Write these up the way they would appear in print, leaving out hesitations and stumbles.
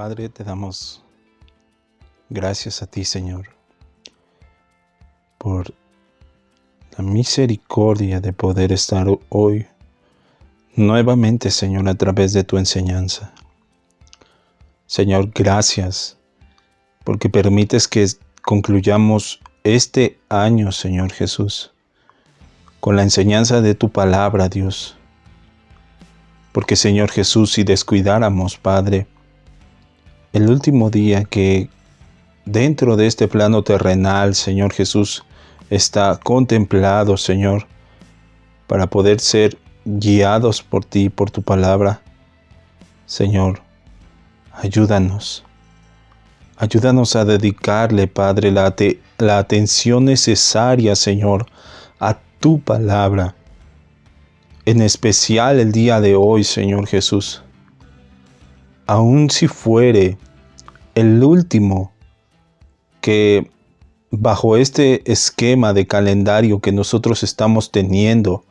Padre, te damos gracias a ti, Señor, por la misericordia de poder estar hoy nuevamente, Señor, a través de tu enseñanza. Señor, gracias porque permites que concluyamos este año, Señor Jesús, con la enseñanza de tu palabra, Dios. Porque, Señor Jesús, si descuidáramos, Padre, el último día que dentro de este plano terrenal, Señor Jesús, está contemplado, Señor, para poder ser guiados por ti, por tu palabra. Señor, ayúdanos. Ayúdanos a dedicarle, Padre, la atención necesaria, Señor, a tu palabra. En especial el día de hoy, Señor Jesús. Aun si fuere el último que bajo este esquema de calendario que nosotros estamos teniendo,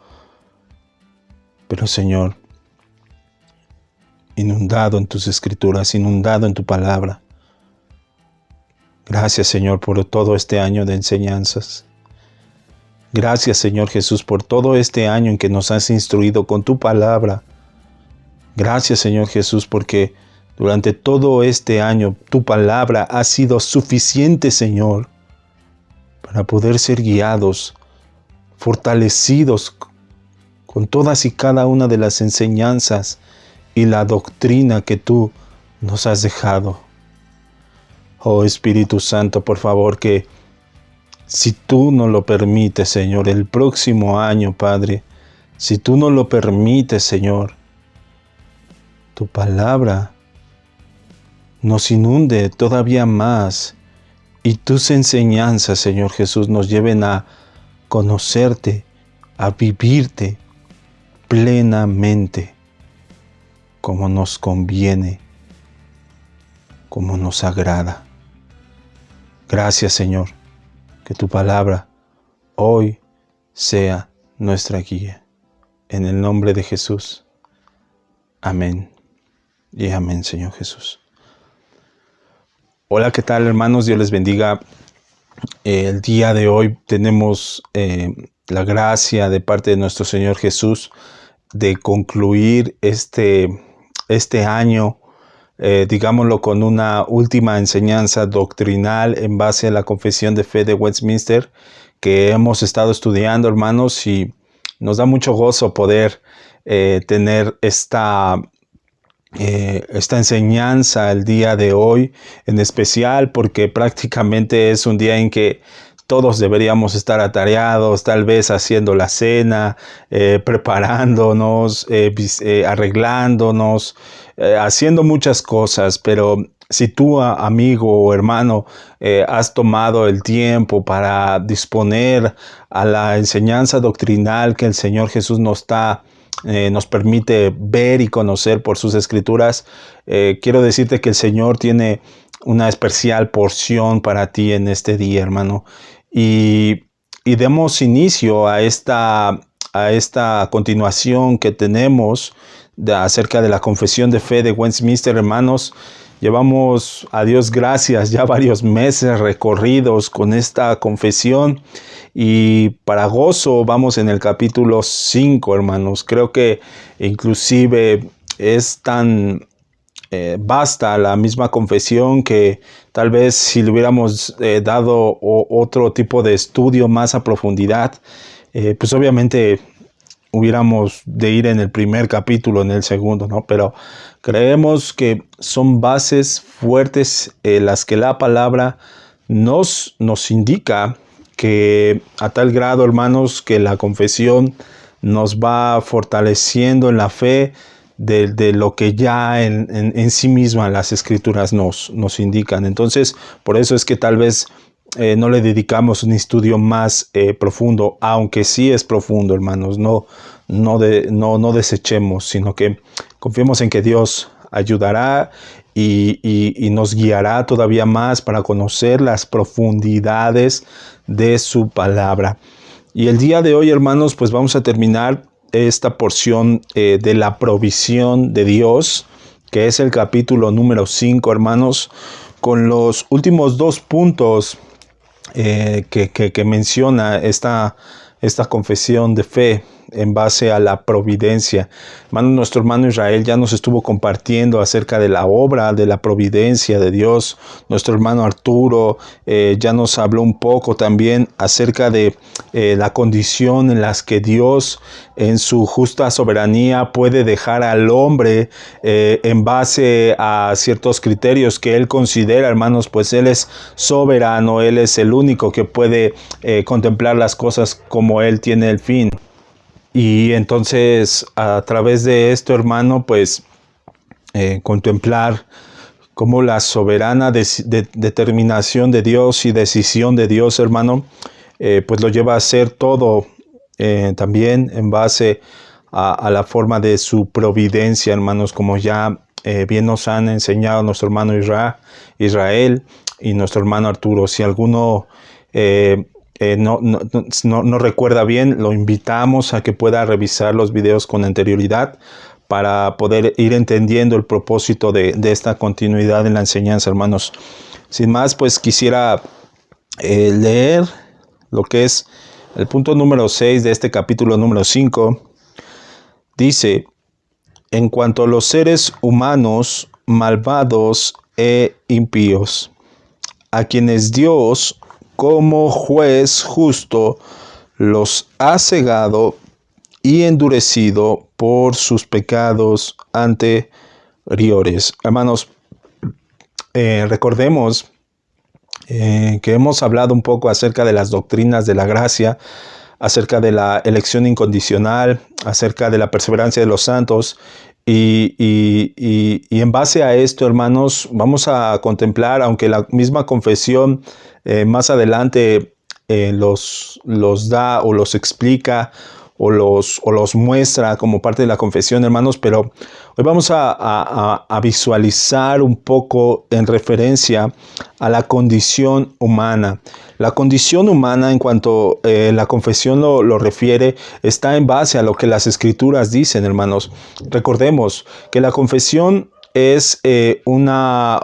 pero Señor, inundado en tus escrituras, inundado en tu palabra. Gracias, Señor, por todo este año de enseñanzas. Gracias, Señor Jesús, por todo este año en que nos has instruido con tu palabra. Gracias, Señor Jesús, porque durante todo este año tu palabra ha sido suficiente, Señor, para poder ser guiados, fortalecidos con todas y cada una de las enseñanzas y la doctrina que tú nos has dejado. Oh Espíritu Santo, por favor, que si tú no lo permites, Señor, el próximo año, Padre, si tú no lo permites, Señor, tu palabra nos inunde todavía más y tus enseñanzas, Señor Jesús, nos lleven a conocerte, a vivirte plenamente como nos conviene, como nos agrada. Gracias, Señor, que tu palabra hoy sea nuestra guía. En el nombre de Jesús. Amén. Y amén, Señor Jesús. Hola, ¿qué tal, hermanos? Dios les bendiga. El día de hoy tenemos la gracia de parte de nuestro Señor Jesús de concluir este año, digámoslo, con una última enseñanza doctrinal en base a la Confesión de Fe de Westminster que hemos estado estudiando, hermanos, y nos da mucho gozo poder tener esta enseñanza el día de hoy, en especial porque prácticamente es un día en que todos deberíamos estar atareados, tal vez haciendo la cena, preparándonos, arreglándonos, haciendo muchas cosas, pero si tú, amigo o hermano, has tomado el tiempo para disponer a la enseñanza doctrinal que el Señor Jesús nos permite ver y conocer por sus escrituras, quiero decirte que el Señor tiene una especial porción para ti en este día, hermano. Y demos inicio a esta continuación que tenemos acerca de la Confesión de Fe de Westminster, hermanos. Llevamos, a Dios gracias, ya varios meses recorridos con esta confesión y para gozo vamos en el capítulo 5, hermanos. Creo que inclusive es tan basta la misma confesión que tal vez si le hubiéramos dado otro tipo de estudio más a profundidad, pues obviamente hubiéramos de ir en el primer capítulo, en el segundo, ¿no? Pero creemos que son bases fuertes las que la palabra nos indica, que a tal grado, hermanos, que la confesión nos va fortaleciendo en la fe de lo que ya en sí misma las escrituras nos indican. Entonces, por eso es que tal vez no le dedicamos un estudio más profundo, aunque sí es profundo, hermanos. No desechemos, sino que confiemos en que Dios ayudará y nos guiará todavía más para conocer las profundidades de su palabra. Y el día de hoy, hermanos, pues vamos a terminar esta porción de la provisión de Dios que es el capítulo número 5, hermanos, con los últimos 2 puntos que menciona esta confesión de fe en base a la providencia. Nuestro hermano Israel ya nos estuvo compartiendo acerca de la obra de la providencia de Dios. Nuestro hermano Arturo ya nos habló un poco también acerca de la condición en las que Dios en su justa soberanía puede dejar al hombre en base a ciertos criterios que Él considera, hermanos, pues Él es soberano, Él es el único que puede contemplar las cosas como Él tiene el fin. Y entonces a través de esto, hermano, pues contemplar cómo la soberana determinación de Dios y decisión de Dios, hermano, pues lo lleva a hacer todo también en base a la forma de su providencia, hermanos, como ya bien nos han enseñado nuestro hermano Israel y nuestro hermano Arturo. Si alguno no recuerda bien, lo invitamos a que pueda revisar los videos con anterioridad para poder ir entendiendo el propósito de esta continuidad en la enseñanza, hermanos. Sin más, pues quisiera leer lo que es el punto número 6 de este capítulo número 5. Dice: en cuanto a los seres humanos malvados e impíos, a quienes Dios, como juez justo, los ha cegado y endurecido por sus pecados anteriores. Hermanos, recordemos que hemos hablado un poco acerca de las doctrinas de la gracia, acerca de la elección incondicional, acerca de la perseverancia de los santos. Y en base a esto, hermanos, vamos a contemplar, aunque la misma confesión más adelante los da o los explica o los muestra como parte de la confesión, hermanos, pero hoy vamos a visualizar un poco en referencia a la condición humana. La condición humana, en cuanto la confesión lo refiere, está en base a lo que las Escrituras dicen, hermanos. Recordemos que la confesión es una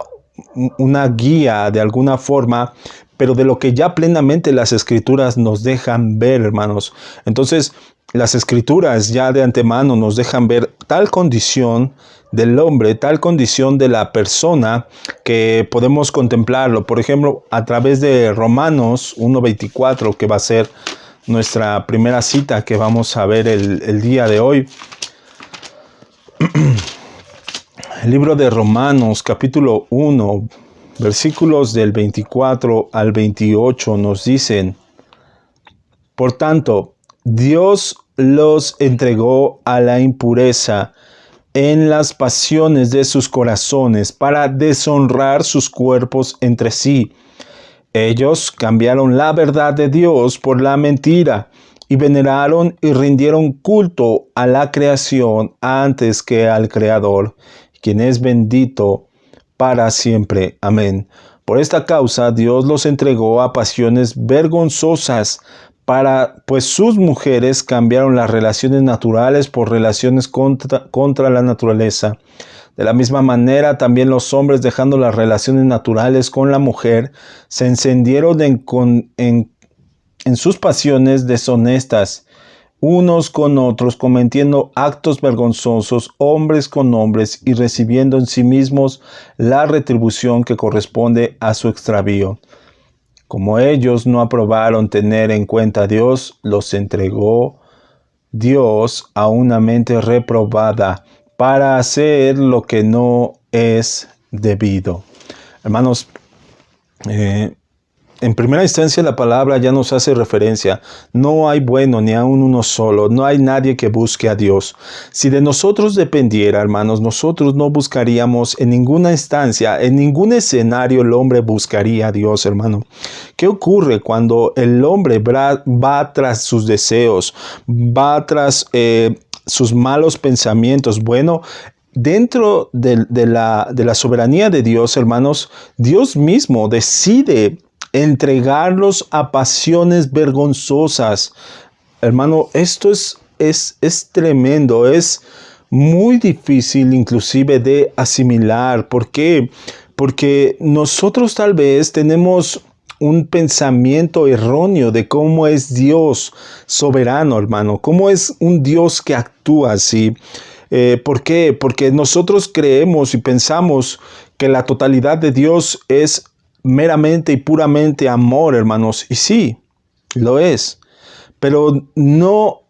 guía de alguna forma, pero de lo que ya plenamente las Escrituras nos dejan ver, hermanos. Entonces, las Escrituras ya de antemano nos dejan ver tal condición del hombre, tal condición de la persona, que podemos contemplarlo, por ejemplo, a través de Romanos 1:24, que va a ser nuestra primera cita que vamos a ver el día de hoy. El libro de Romanos, capítulo 1, versículos del 24 al 28 nos dicen: por tanto, Dios los entregó a la impureza en las pasiones de sus corazones para deshonrar sus cuerpos entre sí. Ellos cambiaron la verdad de Dios por la mentira y veneraron y rindieron culto a la creación antes que al Creador, quien es bendito para siempre. Amén. Por esta causa Dios los entregó a pasiones vergonzosas, pues sus mujeres cambiaron las relaciones naturales por relaciones contra la naturaleza. De la misma manera, también los hombres, dejando las relaciones naturales con la mujer, se encendieron en sus pasiones deshonestas, unos con otros, cometiendo actos vergonzosos, hombres con hombres, y recibiendo en sí mismos la retribución que corresponde a su extravío. Como ellos no aprobaron tener en cuenta a Dios, los entregó Dios a una mente reprobada para hacer lo que no es debido. Hermanos, en primera instancia la palabra ya nos hace referencia. No hay bueno ni aun uno solo. No hay nadie que busque a Dios. Si de nosotros dependiera, hermanos, nosotros no buscaríamos en ninguna instancia, en ningún escenario el hombre buscaría a Dios, hermano. ¿Qué ocurre cuando el hombre va tras sus deseos, va tras sus malos pensamientos? Bueno, dentro de la soberanía de Dios, hermanos, Dios mismo decide entregarlos a pasiones vergonzosas. Hermano, esto es tremendo, es muy difícil inclusive de asimilar. ¿Por qué? Porque nosotros tal vez tenemos un pensamiento erróneo de cómo es Dios soberano, hermano, cómo es un Dios que actúa así. ¿Por qué? Porque nosotros creemos y pensamos que la totalidad de Dios es meramente y puramente amor, hermanos, y sí, lo es, pero no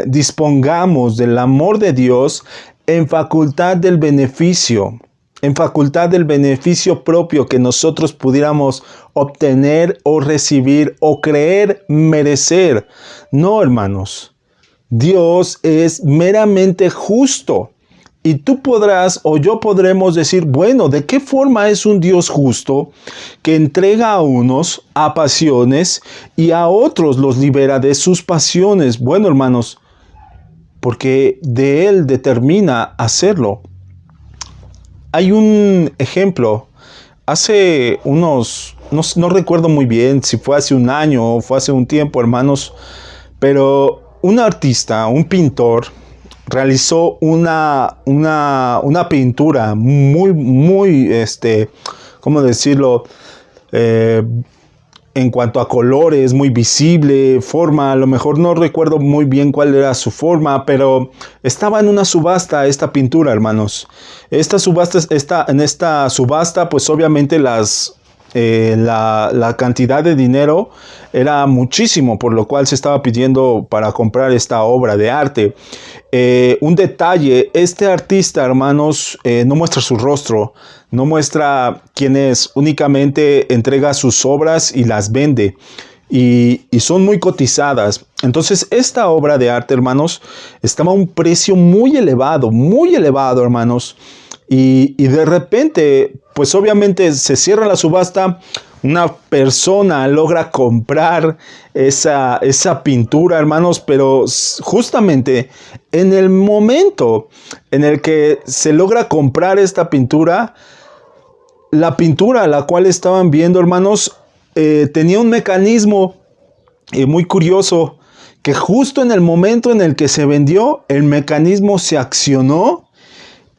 dispongamos del amor de Dios en facultad del beneficio, en facultad del beneficio propio que nosotros pudiéramos obtener o recibir o creer merecer. No, hermanos, Dios es meramente justo. Y tú podrás o yo podremos decir, bueno, ¿de qué forma es un Dios justo que entrega a unos a pasiones y a otros los libera de sus pasiones? Bueno, hermanos, porque de Él determina hacerlo. Hay un ejemplo, hace unos, no recuerdo muy bien si fue hace un año o fue hace un tiempo, hermanos, pero un artista, un pintor, realizó una pintura muy, ¿cómo decirlo? En cuanto a colores, muy visible, forma, a lo mejor no recuerdo muy bien cuál era su forma, pero estaba en una subasta esta pintura, hermanos. En esta subasta, pues obviamente la cantidad de dinero era muchísimo, por lo cual se estaba pidiendo para comprar esta obra de arte. Un detalle, este artista, hermanos, no muestra su rostro, no muestra quién es, únicamente entrega sus obras y las vende. Y son muy cotizadas. Entonces, esta obra de arte, hermanos, estaba a un precio muy elevado, hermanos. Y de repente, pues obviamente se cierra la subasta, una persona logra comprar esa pintura, hermanos, pero justamente en el momento en el que se logra comprar esta pintura, la pintura a la cual estaban viendo, hermanos, tenía un mecanismo muy curioso, que justo en el momento en el que se vendió, el mecanismo se accionó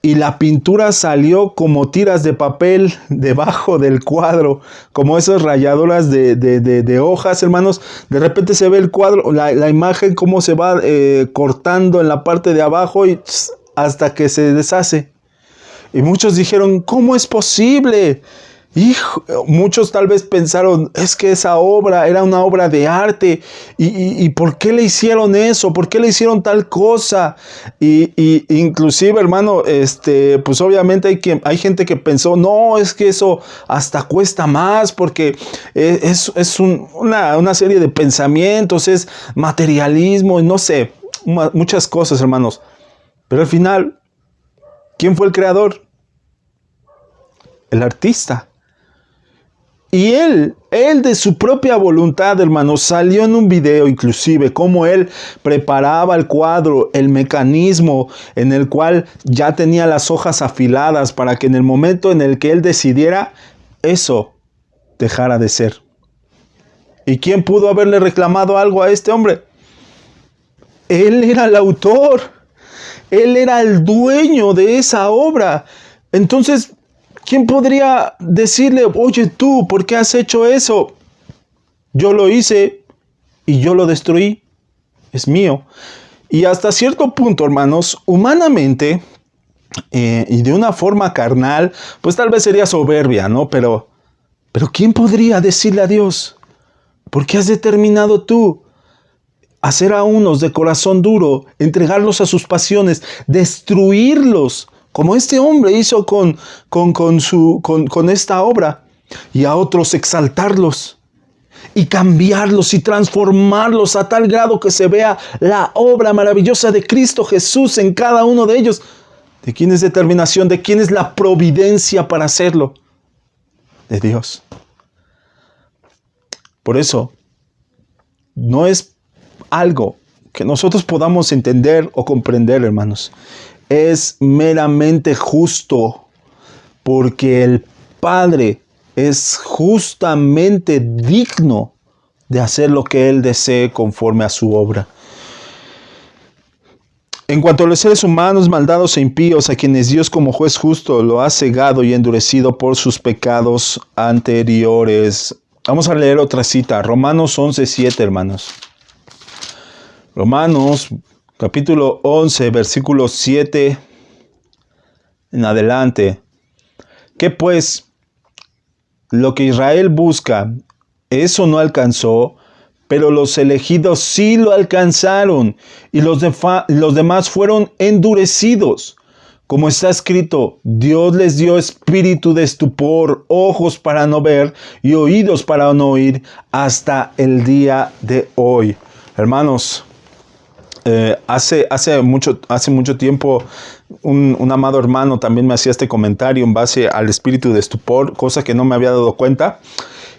y la pintura salió como tiras de papel debajo del cuadro, como esas rayadoras de hojas, hermanos. De repente se ve el cuadro, la imagen, cómo se va cortando en la parte de abajo y hasta que se deshace. Y muchos dijeron, ¿cómo es posible? Muchos tal vez pensaron, es que esa obra era una obra de arte, y ¿por qué le hicieron eso? ¿Por qué le hicieron tal cosa? Y inclusive, hermano, pues obviamente hay gente que pensó, no, es que eso hasta cuesta más, porque es una serie de pensamientos, es materialismo, y no sé, muchas cosas, hermanos. Pero al final, ¿quién fue el creador? El artista. Y él de su propia voluntad, hermano, salió en un video inclusive cómo él preparaba el cuadro, el mecanismo en el cual ya tenía las hojas afiladas para que en el momento en el que él decidiera, eso dejara de ser. ¿Y quién pudo haberle reclamado algo a este hombre? Él era el autor. Él era el dueño de esa obra. Entonces, ¿quién podría decirle, oye tú, ¿por qué has hecho eso? Yo lo hice y yo lo destruí. Es mío. Y hasta cierto punto, hermanos, humanamente y de una forma carnal, pues tal vez sería soberbia, ¿no? Pero ¿quién podría decirle a Dios, ¿por qué has determinado tú hacer a unos de corazón duro, entregarlos a sus pasiones, destruirlos, como este hombre hizo con esta obra, y a otros exaltarlos y cambiarlos y transformarlos a tal grado que se vea la obra maravillosa de Cristo Jesús en cada uno de ellos? ¿De quién es determinación? ¿De quién es la providencia para hacerlo? De Dios. Por eso, no es algo que nosotros podamos entender o comprender, hermanos. Es meramente justo, porque el Padre es justamente digno de hacer lo que Él desee conforme a su obra. En cuanto a los seres humanos, maldados e impíos, a quienes Dios como juez justo lo ha cegado y endurecido por sus pecados anteriores. Vamos a leer otra cita, Romanos 11:7, hermanos. Romanos capítulo 11, versículo 7 en adelante. ¿Qué pues? Lo que Israel busca, eso no alcanzó, pero los elegidos sí lo alcanzaron, y los demás fueron endurecidos. Como está escrito, Dios les dio espíritu de estupor, ojos para no ver y oídos para no oír, hasta el día de hoy. Hermanos, hace mucho tiempo un amado hermano también me hacía este comentario en base al espíritu de estupor, cosa que no me había dado cuenta.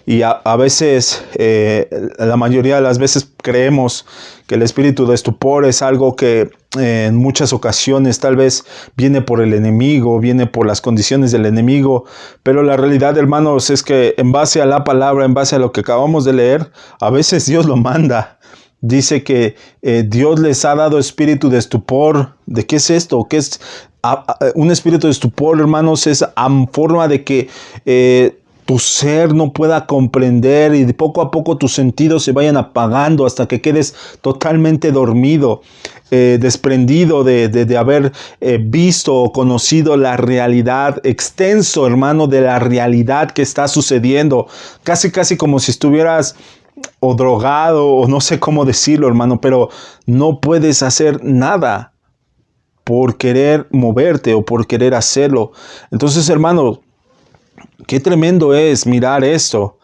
Y a veces, la mayoría de las veces creemos que el espíritu de estupor es algo que en muchas ocasiones tal vez viene por el enemigo, viene por las condiciones del enemigo, pero la realidad, hermanos, es que en base a la palabra, en base a lo que acabamos de leer, a veces Dios lo manda. Dice que Dios les ha dado espíritu de estupor. ¿De qué es esto? ¿Qué es un espíritu de estupor, hermanos? Es forma de que tu ser no pueda comprender y de poco a poco tus sentidos se vayan apagando hasta que quedes totalmente dormido, desprendido de haber visto o conocido la realidad, extenso, hermano, de la realidad que está sucediendo. Casi como si estuvieras o drogado, o no sé cómo decirlo, hermano, pero no puedes hacer nada por querer moverte o por querer hacerlo. Entonces, hermano, qué tremendo es mirar esto,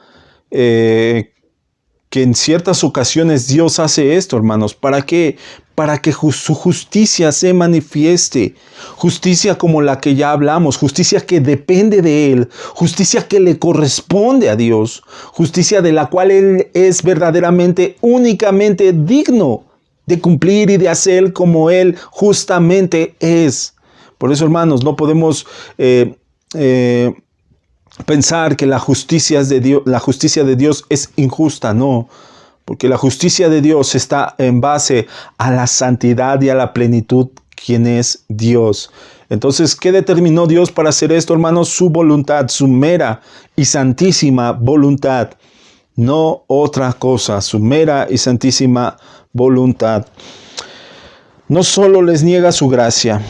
que en ciertas ocasiones Dios hace esto, hermanos. ¿Para qué? Para que su justicia se manifieste. Justicia como la que ya hablamos, justicia que depende de Él, justicia que le corresponde a Dios, justicia de la cual Él es verdaderamente, únicamente digno de cumplir y de hacer como Él justamente es. Por eso, hermanos, no podemos pensar que la justicia de Dios es injusta, no, porque la justicia de Dios está en base a la santidad y a la plenitud, quien es Dios. Entonces, ¿qué determinó Dios para hacer esto, hermanos? Su voluntad, su mera y santísima voluntad, no otra cosa, su mera y santísima voluntad. No solo les niega su gracia,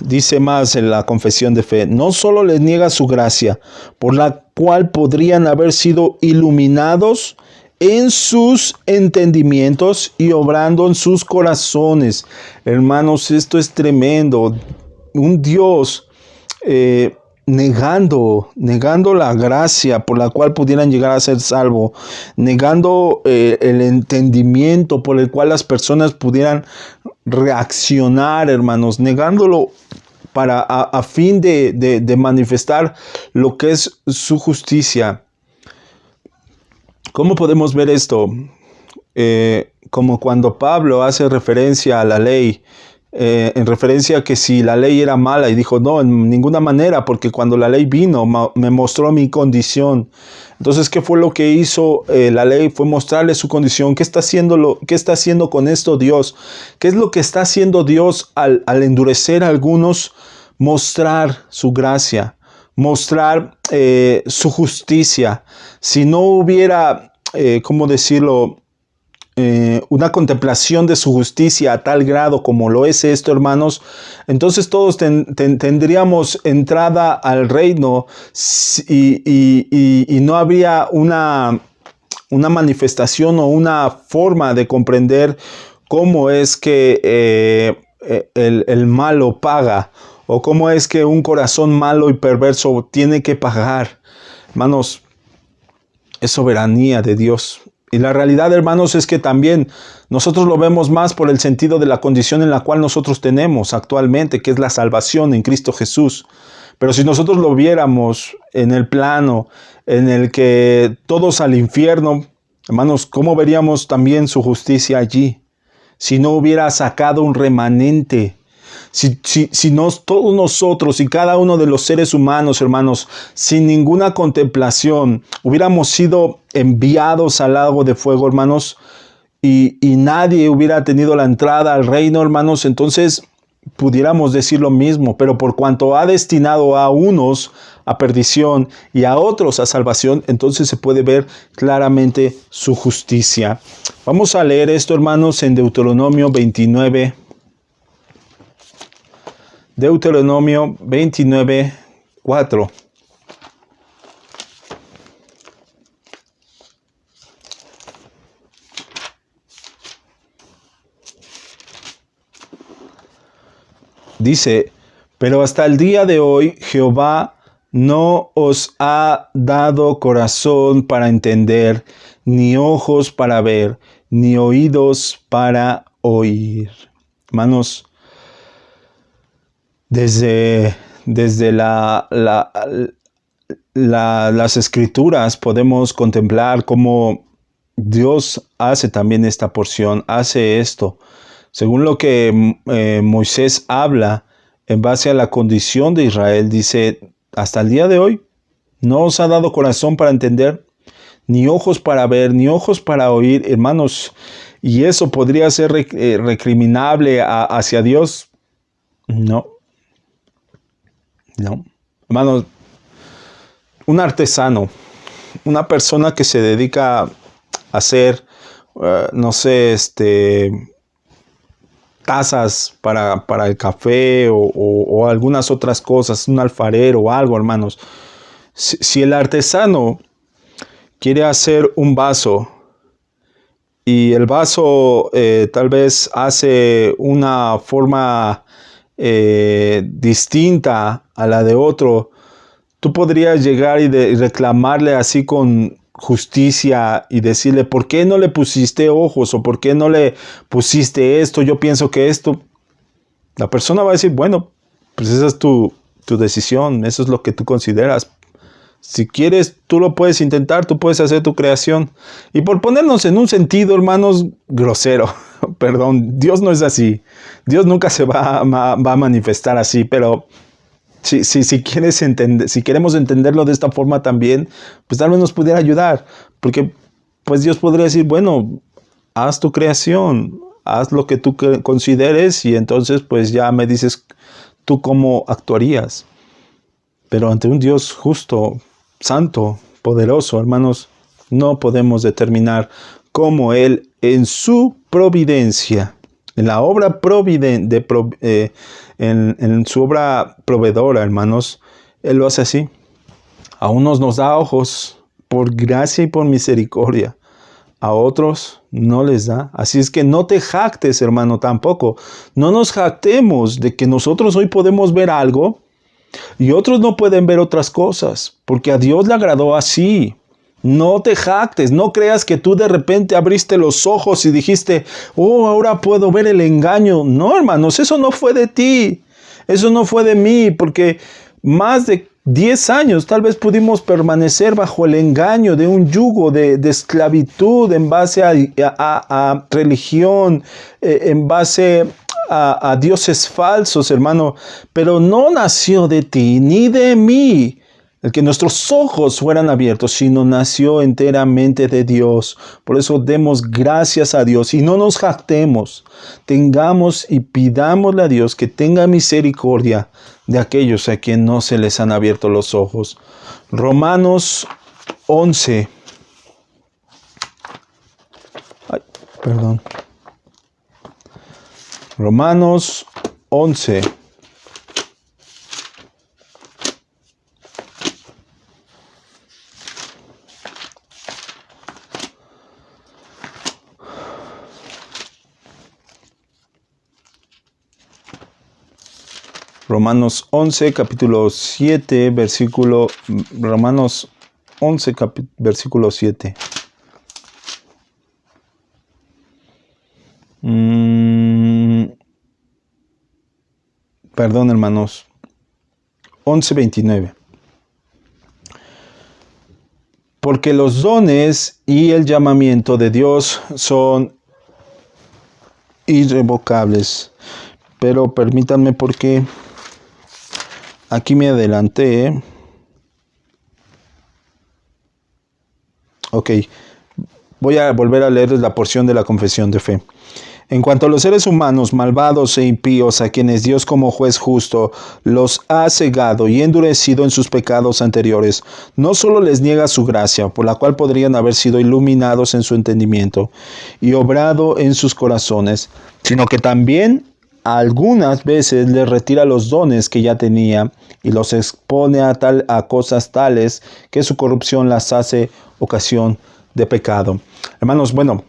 dice más en la confesión de fe, no solo les niega su gracia, por la cual podrían haber sido iluminados en sus entendimientos y obrando en sus corazones. Hermanos, esto es tremendo. Un Dios negando la gracia por la cual pudieran llegar a ser salvos, negando el entendimiento por el cual las personas pudieran reaccionar, hermanos, negándolo a fin de manifestar lo que es su justicia. ¿Cómo podemos ver esto? Como cuando Pablo hace referencia a la ley, en referencia a que si la ley era mala, y dijo, no, en ninguna manera, porque cuando la ley vino, me mostró mi condición. Entonces, ¿qué fue lo que hizo la ley? Fue mostrarle su condición. ¿Qué está haciendo con esto Dios? ¿Qué es lo que está haciendo Dios al endurecer a algunos? Mostrar su gracia, mostrar su justicia. Si no hubiera, ¿cómo decirlo?, una contemplación de su justicia a tal grado como lo es esto, hermanos, entonces todos tendríamos entrada al reino y no habría una manifestación o una forma de comprender cómo es que el malo paga, o cómo es que un corazón malo y perverso tiene que pagar. Hermanos, es soberanía de Dios. Y la realidad, hermanos, es que también nosotros lo vemos más por el sentido de la condición en la cual nosotros tenemos actualmente, que es la salvación en Cristo Jesús. Pero si nosotros lo viéramos en el plano en el que todos al infierno, hermanos, ¿cómo veríamos también su justicia allí? Si no hubiera sacado un remanente. Si todos nosotros y cada uno de los seres humanos, hermanos, sin ninguna contemplación, hubiéramos sido enviados al lago de fuego, hermanos, y nadie hubiera tenido la entrada al reino, hermanos, entonces pudiéramos decir lo mismo, pero por cuanto ha destinado a unos a perdición y a otros a salvación, entonces se puede ver claramente su justicia. Vamos a leer esto, hermanos, en Deuteronomio 29. Deuteronomio 29, 4. Dice, pero hasta el día de hoy Jehová no os ha dado corazón para entender, ni ojos para ver, ni oídos para oír. Hermanos, desde las escrituras podemos contemplar cómo Dios hace también esta porción, hace esto. Según lo que Moisés habla en base a la condición de Israel, dice, hasta el día de hoy no os ha dado corazón para entender, ni ojos para ver, ni ojos para oír, hermanos, y eso podría ser recriminable hacia Dios. No, no. Hermanos, un artesano, una persona que se dedica a hacer, no sé, tazas para el café o algunas otras cosas, un alfarero o algo, hermanos. Si el artesano quiere hacer un vaso y el vaso tal vez hace una forma distinta a la de otro, tú podrías llegar y reclamarle así con justicia y decirle, ¿por qué no le pusiste ojos? ¿O por qué no le pusiste esto? Yo pienso que esto. La persona va a decir, bueno, pues esa es tu decisión, eso es lo que tú consideras. Si quieres, tú lo puedes intentar, tú puedes hacer tu creación. Y por ponernos en un sentido, hermanos, grosero, perdón, Dios no es así. Dios nunca se va a manifestar así, pero si queremos entenderlo de esta forma también, pues tal vez nos pudiera ayudar. Porque pues Dios podría decir, bueno, haz tu creación, haz lo que tú consideres y entonces pues ya me dices tú cómo actuarías. Pero ante un Dios justo, santo, poderoso, hermanos, no podemos determinar cómo Él en su providencia, en la obra en su obra proveedora, hermanos, Él lo hace así. A unos nos da ojos por gracia y por misericordia, a otros no les da. Así es que no te jactes, hermano, tampoco. No nos jactemos de que nosotros hoy podemos ver algo y otros no pueden ver otras cosas, porque a Dios le agradó así. No te jactes, no creas que tú de repente abriste los ojos y dijiste, oh, ahora puedo ver el engaño. No, hermanos, eso no fue de ti, eso no fue de mí, porque más de 10 años tal vez pudimos permanecer bajo el engaño de un yugo de esclavitud en base a religión, en base a dioses falsos, hermano, pero no nació de ti ni de mí el que nuestros ojos fueran abiertos, sino nació enteramente de Dios. Por eso demos gracias a Dios y no nos jactemos. Tengamos y pidámosle a Dios que tenga misericordia de aquellos a quien no se les han abierto los ojos. Romanos 11. Romanos 11. Romanos 11, capítulo 7, versículo... Romanos 11, versículo 7. Perdón, hermanos. 11:29. Porque los dones y el llamamiento de Dios son irrevocables. Pero permítanme porque aquí me adelanté. Ok, voy a volver a leerles la porción de la confesión de fe. En cuanto a los seres humanos malvados e impíos, a quienes Dios como juez justo los ha cegado y endurecido en sus pecados anteriores, no solo les niega su gracia, por la cual podrían haber sido iluminados en su entendimiento y obrado en sus corazones, sino que también algunas veces les retira los dones que ya tenía y los expone a cosas tales que su corrupción las hace ocasión de pecado. Hermanos, bueno,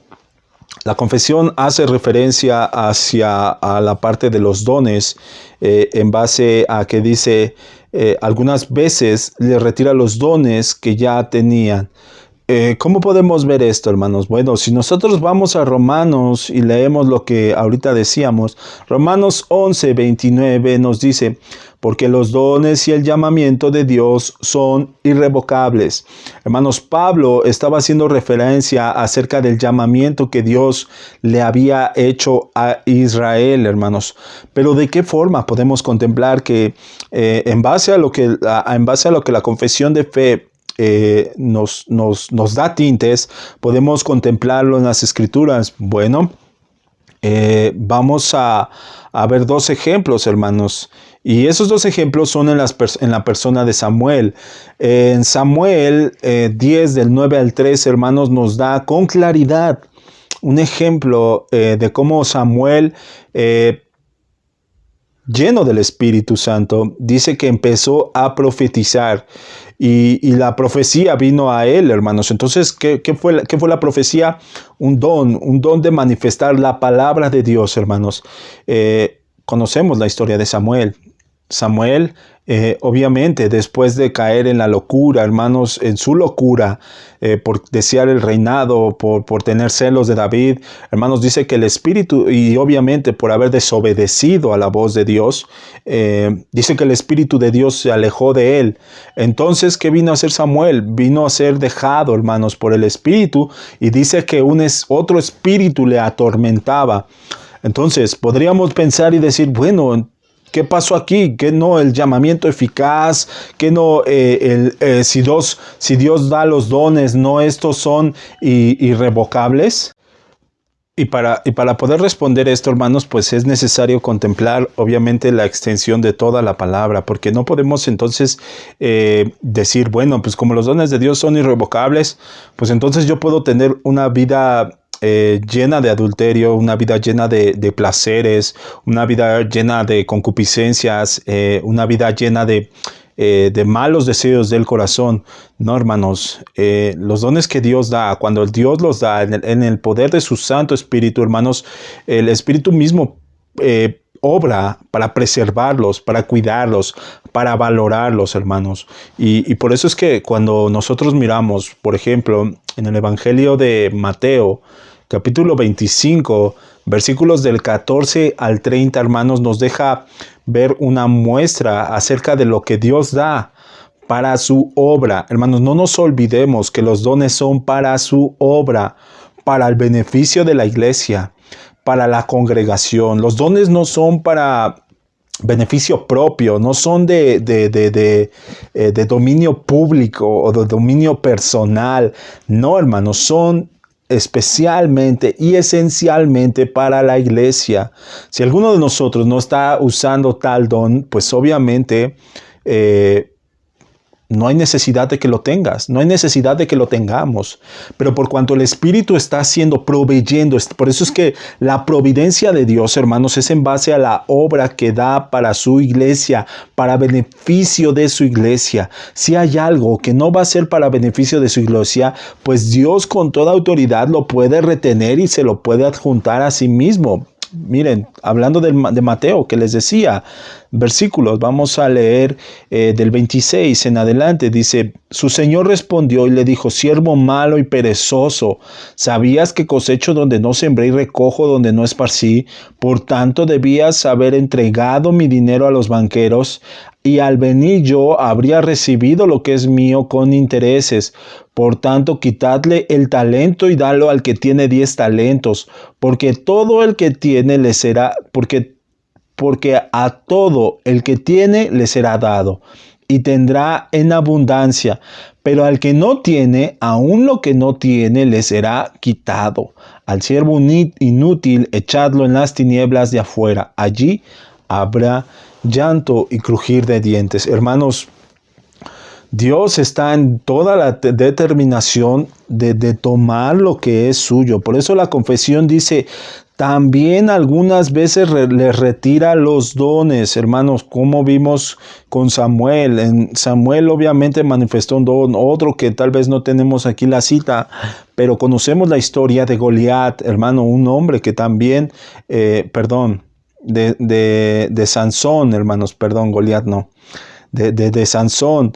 la confesión hace referencia a la parte de los dones en base a que dice algunas veces le retira los dones que ya tenían. ¿Cómo podemos ver esto, hermanos? Bueno, si nosotros vamos a Romanos y leemos lo que ahorita decíamos, Romanos 11:29 nos dice, porque los dones y el llamamiento de Dios son irrevocables. Hermanos, Pablo estaba haciendo referencia acerca del llamamiento que Dios le había hecho a Israel, hermanos. Pero ¿de qué forma podemos contemplar que en base a lo que la confesión de fe nos da tintes, podemos contemplarlo en las Escrituras? Bueno, vamos a ver dos ejemplos, hermanos. Y esos dos ejemplos son en la persona de Samuel. En Samuel 10, del 9 al 13, hermanos, nos da con claridad un ejemplo de cómo Samuel, lleno del Espíritu Santo, dice que empezó a profetizar. Y la profecía vino a él, hermanos. Entonces, ¿qué fue la profecía? Un don de manifestar la palabra de Dios, hermanos. Conocemos la historia de Samuel. Samuel, obviamente, después de caer en la locura, hermanos, en su locura, por desear el reinado, por tener celos de David, hermanos, dice que el Espíritu, y obviamente por haber desobedecido a la voz de Dios, dice que el Espíritu de Dios se alejó de él. Entonces, ¿qué vino a hacer Samuel? Vino a ser dejado, hermanos, por el Espíritu, y dice que otro espíritu le atormentaba. Entonces, podríamos pensar y decir, bueno, ¿qué pasó aquí? ¿Que no el llamamiento eficaz? ¿Que no si Dios da los dones, no estos son irrevocables? Y para poder responder esto, hermanos, pues es necesario contemplar, obviamente, la extensión de toda la palabra, porque no podemos entonces decir, bueno, pues como los dones de Dios son irrevocables, pues entonces yo puedo tener una vida llena de adulterio, una vida llena de placeres, una vida llena de concupiscencias, una vida llena de malos deseos del corazón. No, hermanos, los dones que Dios da, cuando Dios los da en el poder de su Santo Espíritu, hermanos, el Espíritu mismo obra para preservarlos, para cuidarlos, para valorarlos, hermanos. Y por eso es que cuando nosotros miramos, por ejemplo, en el Evangelio de Mateo, capítulo 25, versículos del 14 al 30, hermanos, nos deja ver una muestra acerca de lo que Dios da para su obra. Hermanos, no nos olvidemos que los dones son para su obra, para el beneficio de la iglesia, para la congregación. Los dones no son para beneficio propio, no son de dominio público o de dominio personal. No, hermanos, son especialmente y esencialmente para la iglesia. Si alguno de nosotros no está usando tal don, pues obviamente no hay necesidad de que lo tengas, no hay necesidad de que lo tengamos, pero por cuanto el Espíritu está haciendo, proveyendo, por eso es que la providencia de Dios, hermanos, es en base a la obra que da para su iglesia, para beneficio de su iglesia. Si hay algo que no va a ser para beneficio de su iglesia, pues Dios con toda autoridad lo puede retener y se lo puede adjuntar a sí mismo. Miren, hablando de Mateo, que les decía, versículos, vamos a leer del 26 en adelante, dice, su señor respondió y le dijo, siervo malo y perezoso, ¿sabías que cosecho donde no sembré y recojo donde no esparcí? Por tanto, debías haber entregado mi dinero a los banqueros, y al venir yo habría recibido lo que es mío con intereses. Por tanto, quitadle el talento y dalo al que tiene 10 talentos, porque todo el que tiene le será, porque a todo el que tiene le será dado, y tendrá en abundancia, Pero al que no tiene, aun lo que no tiene le será quitado. Al siervo inútil, echadlo en las tinieblas de afuera. Allí habrá llanto y crujir de dientes. Hermanos, Dios está en toda la determinación de tomar lo que es suyo. Por eso la confesión dice, también algunas veces les retira los dones, hermanos, como vimos con Samuel. En Samuel obviamente manifestó un don, otro que tal vez no tenemos aquí la cita, pero conocemos la historia de Goliat, hermano, un hombre que también, de Sansón, hermanos, Goliat no. De Sansón,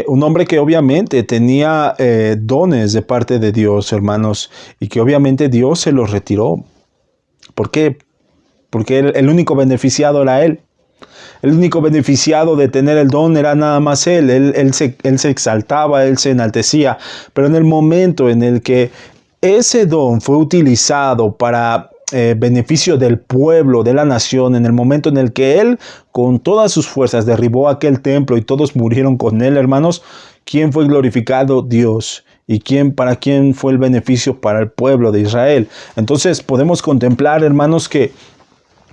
un hombre que obviamente tenía dones de parte de Dios, hermanos, y que obviamente Dios se los retiró. ¿Por qué? Porque el único beneficiado era él. El único beneficiado de tener el don era nada más él. Él se exaltaba, él se enaltecía. Pero en el momento en el que ese don fue utilizado para beneficio del pueblo, de la nación, en el momento en el que él con todas sus fuerzas derribó aquel templo y todos murieron con él, hermanos, ¿quién fue glorificado? Dios. ¿Y para quién fue el beneficio? Para el pueblo de Israel. Entonces podemos contemplar, hermanos, que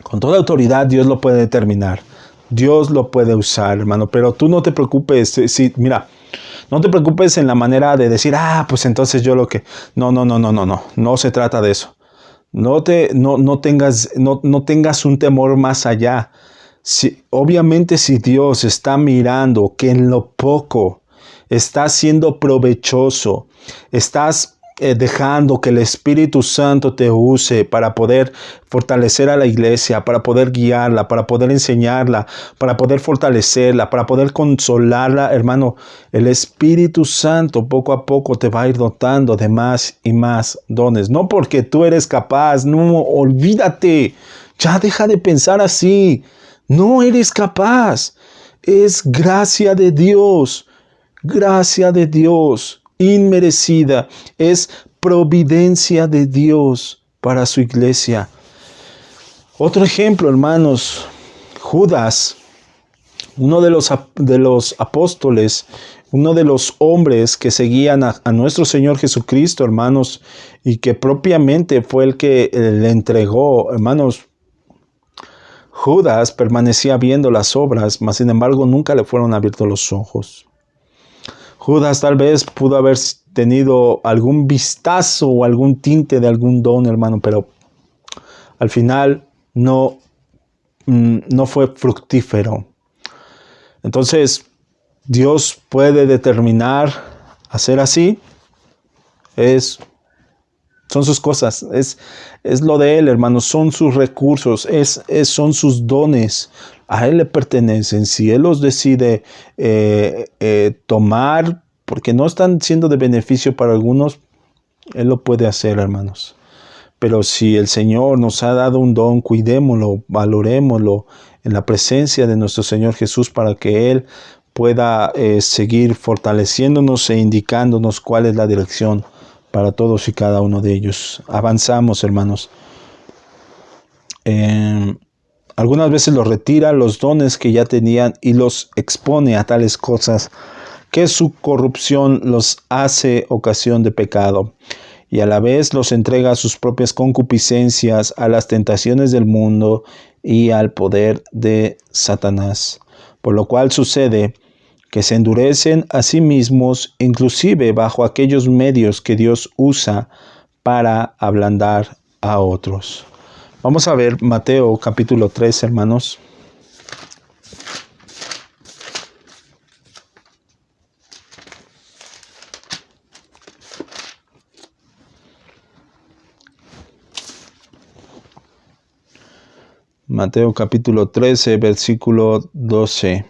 con toda autoridad Dios lo puede determinar. Dios lo puede usar, hermano. Pero tú no te preocupes. Mira, no te preocupes en la manera de decir, pues entonces yo lo que... No se trata de eso. No tengas un temor más allá. Obviamente si Dios está mirando que en lo poco estás siendo provechoso, estás dejando que el Espíritu Santo te use para poder fortalecer a la iglesia, para poder guiarla, para poder enseñarla, para poder fortalecerla, para poder consolarla, hermano, el Espíritu Santo poco a poco te va a ir dotando de más y más dones. No porque tú eres capaz, no, olvídate, ya deja de pensar así. No eres capaz, es gracia de Dios. Gracia de Dios, inmerecida, es providencia de Dios para su iglesia. Otro ejemplo, hermanos, Judas, uno de los apóstoles, uno de los hombres que seguían a nuestro Señor Jesucristo, hermanos, y que propiamente fue el que le entregó, hermanos. Judas permanecía viendo las obras, mas sin embargo nunca le fueron abiertos los ojos. Judas tal vez pudo haber tenido algún vistazo o algún tinte de algún don, hermano, pero al final no fue fructífero. Entonces, Dios puede determinar hacer así. Son sus cosas, es lo de Él, hermano, son sus recursos, son sus dones, a Él le pertenecen. Si Él los decide tomar, porque no están siendo de beneficio para algunos, Él lo puede hacer, hermanos. Pero si el Señor nos ha dado un don, cuidémoslo, valorémoslo en la presencia de nuestro Señor Jesús para que Él pueda seguir fortaleciéndonos e indicándonos cuál es la dirección para todos y cada uno de ellos. Avanzamos, hermanos. Algunas veces los retira los dones que ya tenían y los expone a tales cosas que su corrupción los hace ocasión de pecado, y a la vez los entrega a sus propias concupiscencias, a las tentaciones del mundo y al poder de Satanás. Por lo cual sucede que se endurecen a sí mismos, inclusive bajo aquellos medios que Dios usa para ablandar a otros. Vamos a ver Mateo capítulo 3, hermanos. Mateo capítulo 13, versículo 12.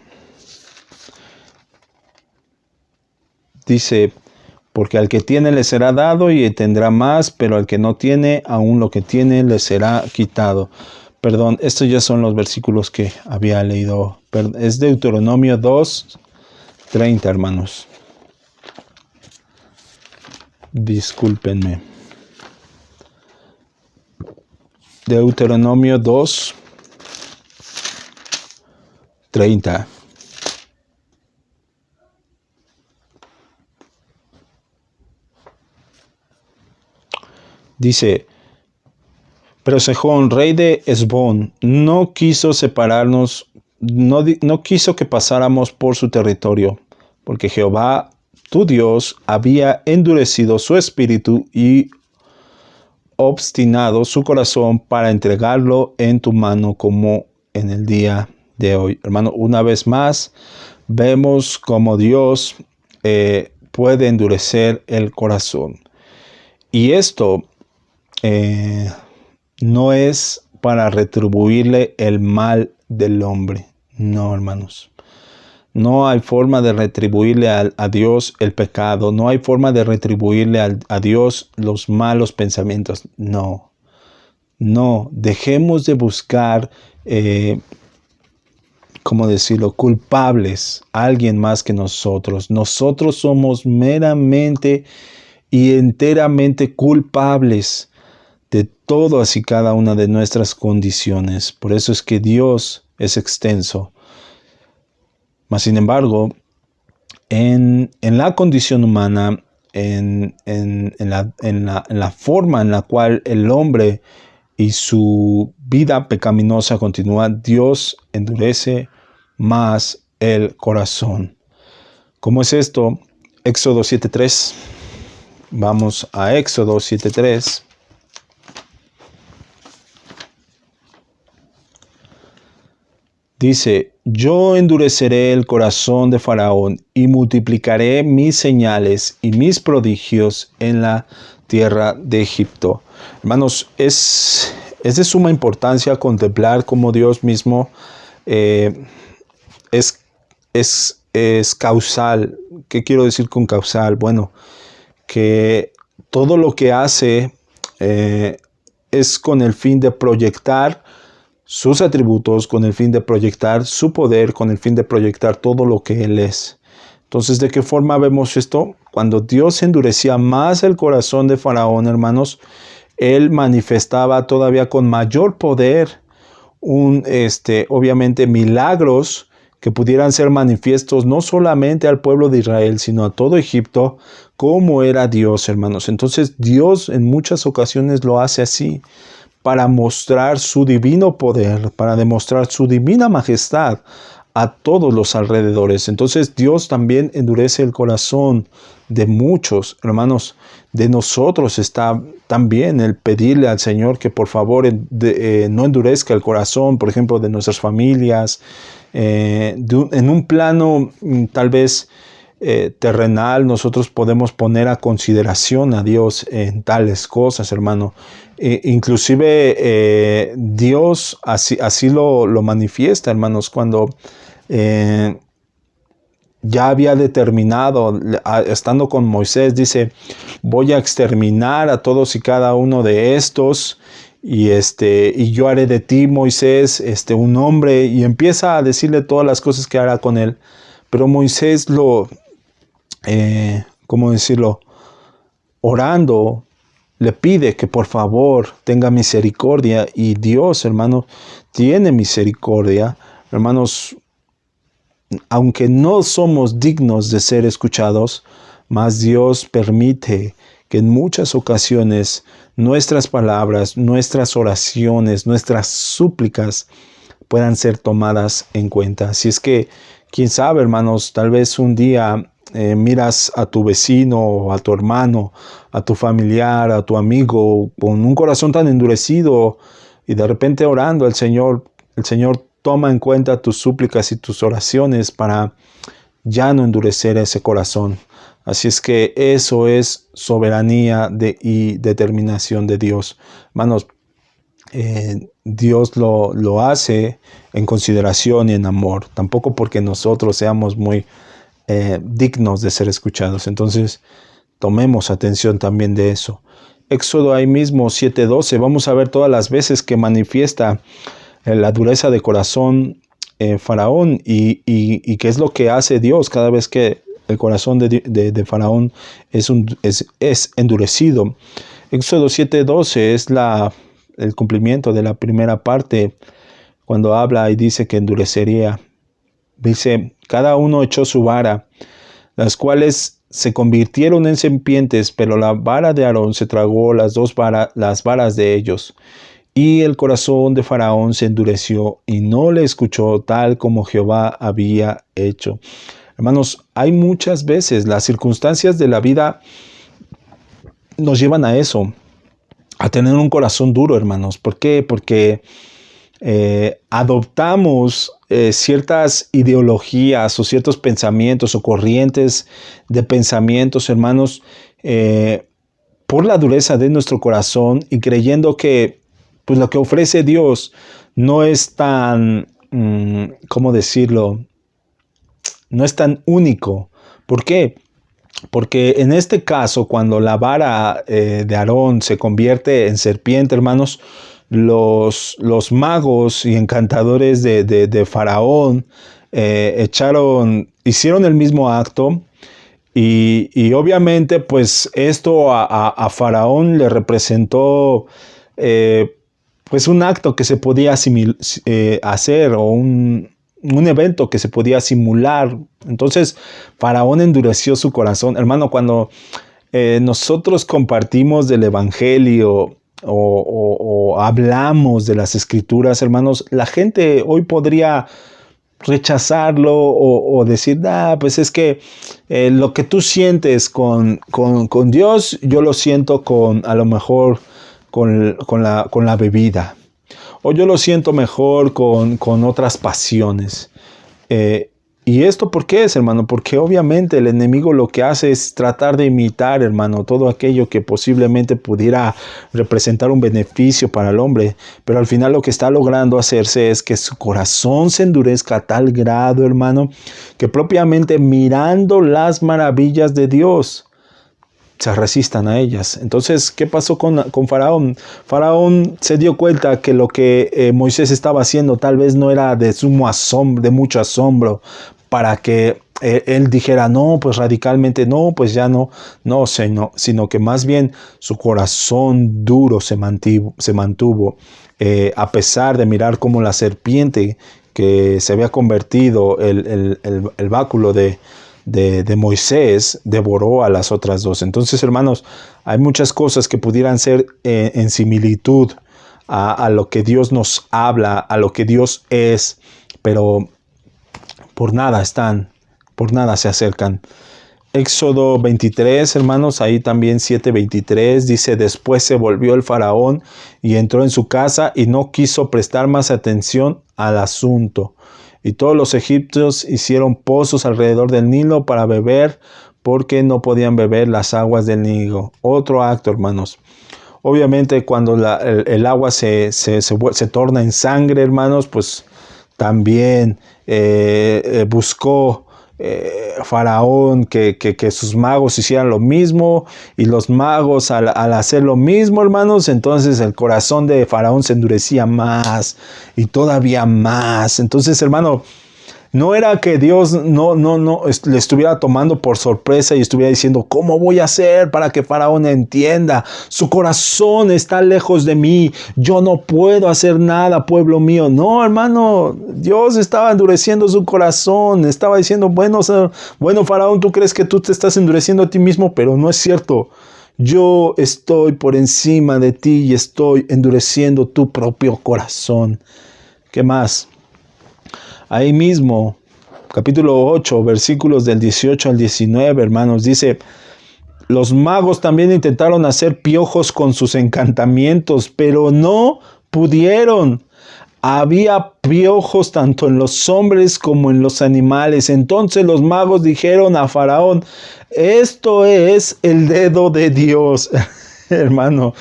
Dice, porque al que tiene le será dado y tendrá más, pero al que no tiene, aún lo que tiene le será quitado. Perdón, estos ya son los versículos que había leído. Es Deuteronomio 2, 30, hermanos. Discúlpenme. Deuteronomio 2, 30. Dice, pero Sejón, rey de Hesbón, no quiso separarnos, no quiso que pasáramos por su territorio, porque Jehová, tu Dios, había endurecido su espíritu y obstinado su corazón para entregarlo en tu mano como en el día de hoy. Hermano, una vez más, vemos cómo Dios puede endurecer el corazón. Y esto no es para retribuirle el mal del hombre. No, hermanos. No hay forma de retribuirle a Dios el pecado. No hay forma de retribuirle a Dios los malos pensamientos. No. No. Dejemos de buscar, ¿cómo decirlo?, culpables a alguien más que nosotros. Nosotros somos meramente y enteramente culpables de todas y cada una de nuestras condiciones. Por eso es que Dios es extenso. Mas, sin embargo, en la condición humana, en la forma en la cual el hombre y su vida pecaminosa continúa, Dios endurece más el corazón. ¿Cómo es esto? Éxodo 7:3. Vamos a Éxodo 7:3. Dice, yo endureceré el corazón de Faraón y multiplicaré mis señales y mis prodigios en la tierra de Egipto. Hermanos, es de suma importancia contemplar cómo Dios mismo es causal. ¿Qué quiero decir con causal? Bueno, que todo lo que hace es con el fin de proyectar sus atributos, con el fin de proyectar su poder, con el fin de proyectar todo lo que Él es. Entonces, ¿de qué forma vemos esto? Cuando Dios endurecía más el corazón de Faraón, hermanos, Él manifestaba todavía con mayor poder, obviamente, milagros que pudieran ser manifiestos no solamente al pueblo de Israel, sino a todo Egipto, como era Dios, hermanos. Entonces, Dios en muchas ocasiones lo hace así, para mostrar su divino poder, para demostrar su divina majestad a todos los alrededores. Entonces Dios también endurece el corazón de muchos, hermanos. De nosotros está también el pedirle al Señor que por favor no endurezca el corazón, por ejemplo, de nuestras familias, en un plano tal vez terrenal. Nosotros podemos poner a consideración a Dios en tales cosas, hermano. Inclusive Dios así lo manifiesta, hermanos, cuando ya había determinado, estando con Moisés, dice, voy a exterminar a todos y cada uno de estos, y yo haré de ti, Moisés, un hombre, y empieza a decirle todas las cosas que hará con él. Pero Moisés ¿cómo decirlo?, orando, le pide que por favor tenga misericordia, y Dios, hermano, tiene misericordia. Hermanos, aunque no somos dignos de ser escuchados, mas Dios permite que en muchas ocasiones nuestras palabras, nuestras oraciones, nuestras súplicas puedan ser tomadas en cuenta. Así es que, quién sabe, hermanos, tal vez un día miras a tu vecino, a tu hermano, a tu familiar, a tu amigo, con un corazón tan endurecido, y de repente orando al Señor, el Señor toma en cuenta tus súplicas y tus oraciones para ya no endurecer ese corazón. Así es que eso es soberanía y determinación de Dios. Hermanos, Dios lo hace en consideración y en amor, tampoco porque nosotros seamos muy dignos de ser escuchados. Entonces, tomemos atención también de eso. Éxodo ahí mismo 7:12, vamos a ver todas las veces que manifiesta la dureza de corazón Faraón, y qué es lo que hace Dios cada vez que el corazón de Faraón es endurecido. Éxodo 7:12 es el cumplimiento de la primera parte, cuando habla y dice que endurecería. Dice, cada uno echó su vara, las cuales se convirtieron en serpientes, pero la vara de Aarón se tragó las varas de ellos. Y el corazón de Faraón se endureció y no le escuchó tal como Jehová había hecho. Hermanos, hay muchas veces las circunstancias de la vida nos llevan a eso, a tener un corazón duro, hermanos. ¿Por qué? Porque adoptamos ciertas ideologías o ciertos pensamientos o corrientes de pensamientos, hermanos, por la dureza de nuestro corazón y creyendo que pues, lo que ofrece Dios no es tan, ¿cómo decirlo? No es tan único. ¿Por qué? Porque en este caso, cuando la vara de Aarón se convierte en serpiente, hermanos, los magos y encantadores de Faraón hicieron el mismo acto y obviamente pues esto a Faraón le representó pues un acto que se podía hacer o un evento que se podía simular. Entonces Faraón endureció su corazón. Hermano, cuando nosotros compartimos del evangelio o hablamos de las escrituras, hermanos, la gente hoy podría rechazarlo o decir, pues es que lo que tú sientes con Dios, yo lo siento a lo mejor con la bebida. O yo lo siento mejor con otras pasiones. ¿Y esto por qué es, hermano? Porque obviamente el enemigo lo que hace es tratar de imitar, hermano, todo aquello que posiblemente pudiera representar un beneficio para el hombre. Pero al final lo que está logrando hacerse es que su corazón se endurezca a tal grado, hermano, que propiamente mirando las maravillas de Dios, se resistan a ellas. Entonces, ¿qué pasó con Faraón? Faraón se dio cuenta que lo que Moisés estaba haciendo tal vez no era de mucho asombro para que él dijera, no, pues radicalmente no, pues ya no, sino que más bien su corazón duro se mantuvo a pesar de mirar cómo la serpiente que se había convertido el báculo de Moisés devoró a las otras dos. Entonces, hermanos, hay muchas cosas que pudieran ser en similitud a lo que Dios nos habla, a lo que Dios es, pero por nada se acercan. Éxodo 23, hermanos, ahí también 7:23 dice, después se volvió el faraón y entró en su casa y no quiso prestar más atención al asunto. Y todos los egipcios hicieron pozos alrededor del Nilo para beber, porque no podían beber las aguas del Nilo. Otro acto, hermanos. Obviamente cuando el agua se torna en sangre, hermanos, pues también buscó Faraón que sus magos hicieran lo mismo, y los magos al hacer lo mismo, hermanos, entonces el corazón de Faraón se endurecía más y todavía más. Entonces, hermano, no era que Dios no le estuviera tomando por sorpresa y estuviera diciendo, ¿cómo voy a hacer para que Faraón entienda? Su corazón está lejos de mí. Yo no puedo hacer nada, pueblo mío. No, hermano, Dios estaba endureciendo su corazón. Estaba diciendo, bueno, Faraón, tú crees que tú te estás endureciendo a ti mismo, pero no es cierto. Yo estoy por encima de ti y estoy endureciendo tu propio corazón. ¿Qué más? Ahí mismo, capítulo 8, versículos del 18 al 19, hermanos, dice, los magos también intentaron hacer piojos con sus encantamientos, pero no pudieron. Había piojos tanto en los hombres como en los animales. Entonces los magos dijeron a Faraón, esto es el dedo de Dios. Hermano,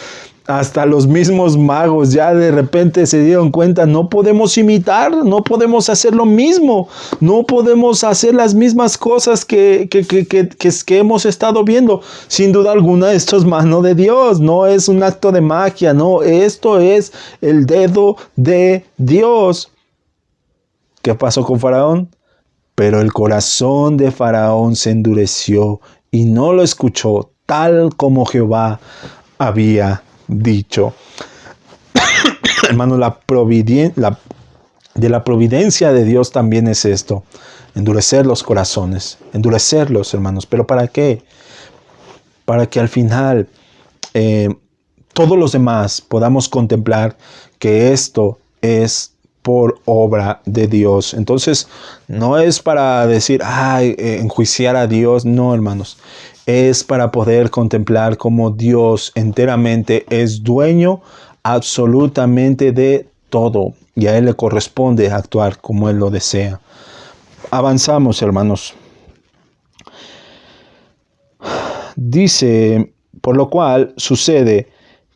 hasta los mismos magos ya de repente se dieron cuenta, no podemos imitar, no podemos hacer lo mismo, no podemos hacer las mismas cosas que hemos estado viendo. Sin duda alguna esto es mano de Dios, no es un acto de magia, no, esto es el dedo de Dios. ¿Qué pasó con Faraón? Pero el corazón de Faraón se endureció y no lo escuchó, tal como Jehová había dicho. Hermano, de la providencia de Dios también es esto. endurecer los corazones, endurecerlos, hermanos. ¿Pero para qué? Para que al final todos los demás podamos contemplar que esto es por obra de Dios. Entonces, no es para decir, enjuiciar a Dios. No, hermanos. Es para poder contemplar cómo Dios enteramente es dueño absolutamente de todo. Y a Él le corresponde actuar como Él lo desea. Avanzamos, hermanos. Dice, por lo cual sucede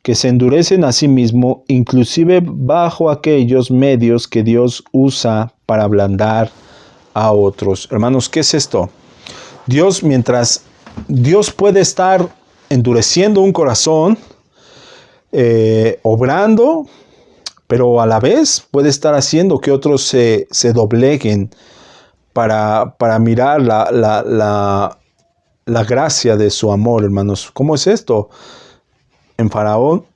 que se endurecen a sí mismo, inclusive bajo aquellos medios que Dios usa para ablandar a otros. Hermanos, ¿qué es esto? Mientras Dios puede estar endureciendo un corazón, obrando, pero a la vez puede estar haciendo que otros se dobleguen para mirar la gracia de su amor, hermanos. ¿Cómo es esto? En Faraón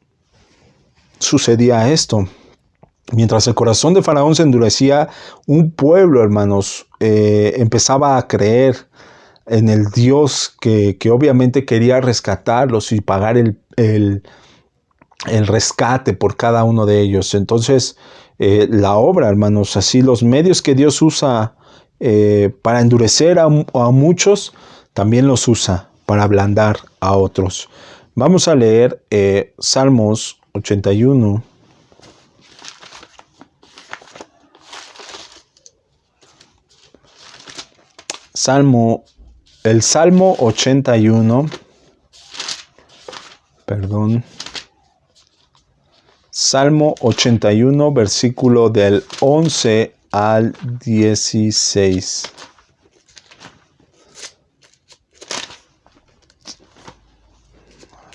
sucedía esto. Mientras el corazón de Faraón se endurecía, un pueblo, hermanos, empezaba a creer en el Dios que obviamente quería rescatarlos y pagar el rescate por cada uno de ellos. Entonces, la obra, hermanos, así los medios que Dios usa para endurecer a muchos, también los usa para ablandar a otros. Vamos a leer Salmos 81. El Salmo 81, Salmo 81, versículo del 11 al 16.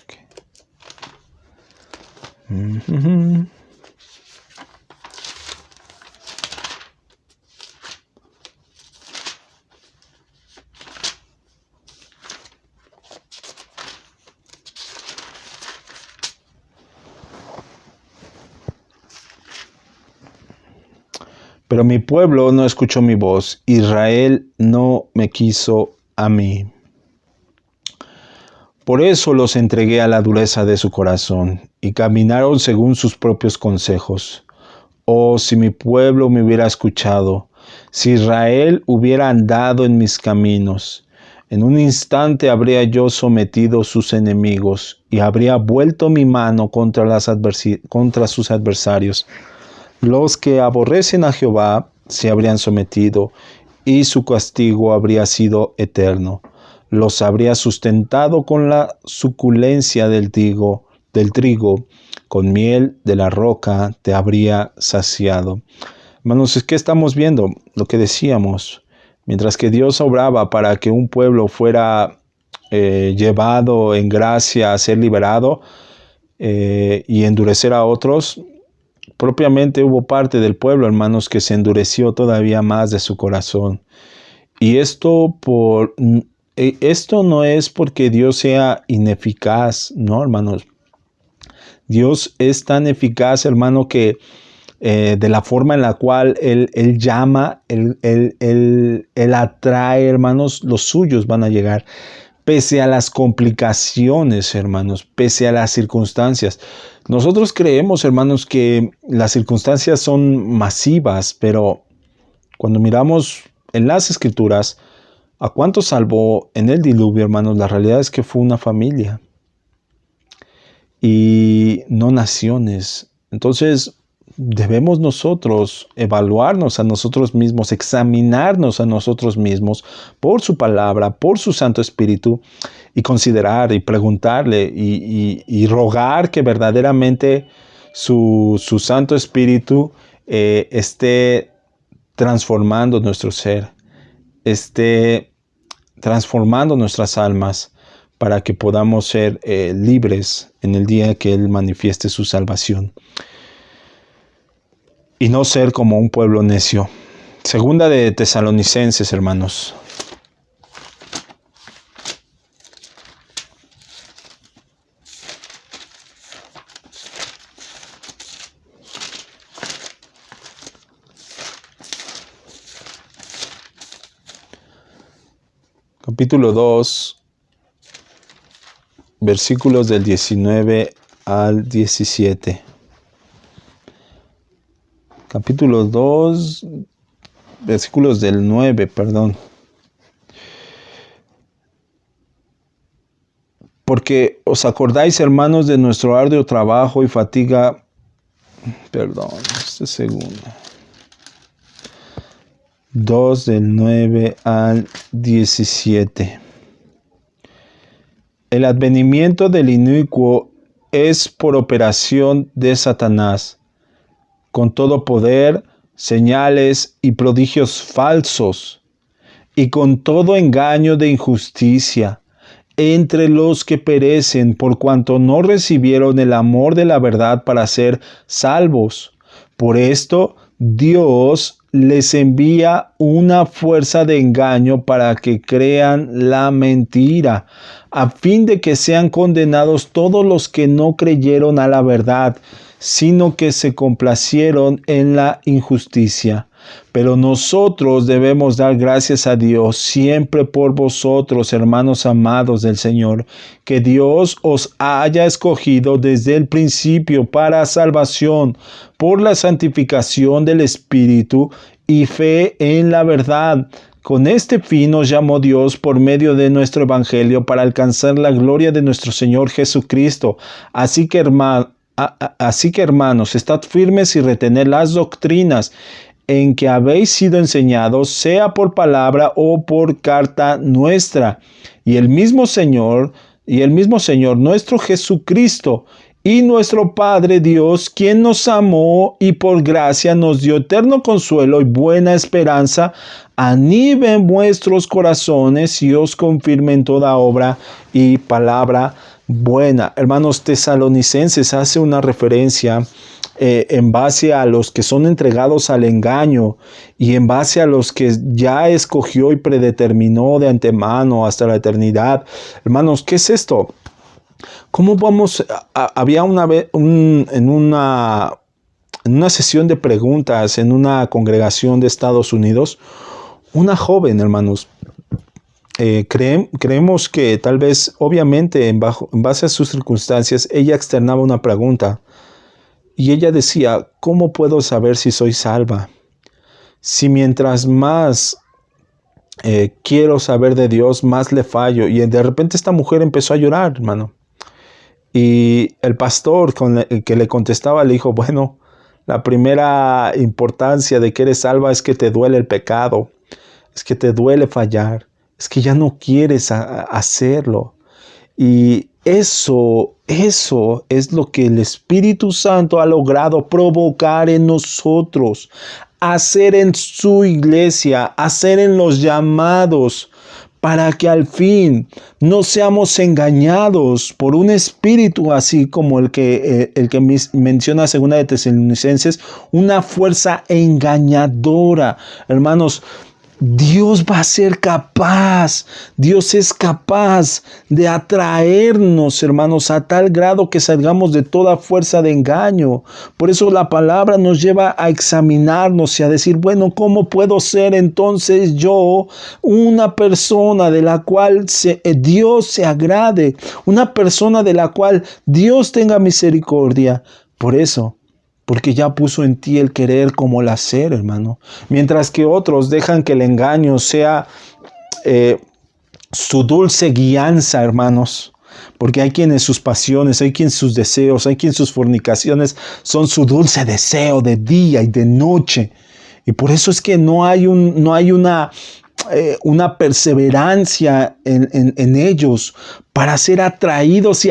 Okay. Pero mi pueblo no escuchó mi voz, Israel no me quiso a mí. Por eso los entregué a la dureza de su corazón, y caminaron según sus propios consejos. Oh, si mi pueblo me hubiera escuchado, si Israel hubiera andado en mis caminos, en un instante habría yo sometido sus enemigos, y habría vuelto mi mano contra sus adversarios. Los que aborrecen a Jehová se habrían sometido, y su castigo habría sido eterno. Los habría sustentado con la suculencia del trigo, con miel de la roca te habría saciado. Hermanos, ¿qué estamos viendo? Lo que decíamos. Mientras que Dios obraba para que un pueblo fuera llevado en gracia a ser liberado y endurecer a otros, propiamente hubo parte del pueblo, hermanos, que se endureció todavía más de su corazón. Y esto no es porque Dios sea ineficaz, no, hermanos. Dios es tan eficaz, hermano, que de la forma en la cual Él llama, Él atrae, hermanos, los suyos van a llegar. Pese a las complicaciones, hermanos, pese a las circunstancias. Nosotros creemos, hermanos, que las circunstancias son masivas, pero cuando miramos en las Escrituras, ¿a cuántos salvó en el diluvio, hermanos? La realidad es que fue una familia y no naciones. Entonces, debemos nosotros evaluarnos a nosotros mismos, examinarnos a nosotros mismos por su palabra, por su Santo Espíritu, y considerar y preguntarle y rogar que verdaderamente su Santo Espíritu esté transformando nuestro ser, esté transformando nuestras almas para que podamos ser libres en el día que Él manifieste su salvación. Y no ser como un pueblo necio. Segunda de Tesalonicenses, hermanos. capítulo 2, versículos del 19 al 17. Capítulo 2, versículos del 9, perdón. Porque os acordáis, hermanos, de nuestro arduo trabajo y fatiga. Perdón, este segundo. 2 del 9 al 17. El advenimiento del inicuo es por operación de Satanás, con todo poder, señales y prodigios falsos, y con todo engaño de injusticia, entre los que perecen por cuanto no recibieron el amor de la verdad para ser salvos. Por esto, Dios les envía una fuerza de engaño para que crean la mentira, a fin de que sean condenados todos los que no creyeron a la verdad, sino que se complacieron en la injusticia. Pero nosotros debemos dar gracias a Dios siempre por vosotros, hermanos amados del Señor, que Dios os haya escogido desde el principio para salvación, por la santificación del Espíritu y fe en la verdad. Con este fin nos llamó Dios por medio de nuestro Evangelio para alcanzar la gloria de nuestro Señor Jesucristo. Así que hermanos, estad firmes y retened las doctrinas en que habéis sido enseñados, sea por palabra o por carta nuestra. Y el mismo Señor nuestro Jesucristo y nuestro Padre Dios, quien nos amó y por gracia nos dio eterno consuelo y buena esperanza, aniben vuestros corazones y os confirme en toda obra y palabra buena. Hermanos, Tesalonicenses hace una referencia en base a los que son entregados al engaño y en base a los que ya escogió y predeterminó de antemano hasta la eternidad. Hermanos, ¿qué es esto? ¿Cómo vamos? Había una vez en una sesión de preguntas en una congregación de Estados Unidos, una joven, hermanos, creemos que tal vez, obviamente, en base a sus circunstancias, ella externaba una pregunta. Y ella decía, ¿cómo puedo saber si soy salva? Si mientras más quiero saber de Dios, más le fallo. Y de repente esta mujer empezó a llorar, hermano. Y el pastor que le contestaba le dijo, bueno, la primera importancia de que eres salva es que te duele el pecado, es que te duele fallar, es que ya no quieres hacerlo. Y eso es lo que el Espíritu Santo ha logrado provocar en nosotros, hacer en su iglesia, hacer en los llamados, para que al fin no seamos engañados por un espíritu así como el que menciona 2 de Tesalonicenses, una fuerza engañadora. Hermanos, Dios va a ser capaz, Dios es capaz de atraernos, hermanos, a tal grado que salgamos de toda fuerza de engaño. Por eso la palabra nos lleva a examinarnos y a decir, bueno, ¿cómo puedo ser entonces yo una persona de la cual Dios se agrade? Una persona de la cual Dios tenga misericordia. Por eso, porque ya puso en ti el querer como el hacer, hermano. Mientras que otros dejan que el engaño sea su dulce guianza, hermanos. Porque hay quienes sus pasiones, hay quienes sus deseos, hay quienes sus fornicaciones son su dulce deseo de día y de noche. Y por eso es que no hay una perseverancia en ellos para ser atraídos y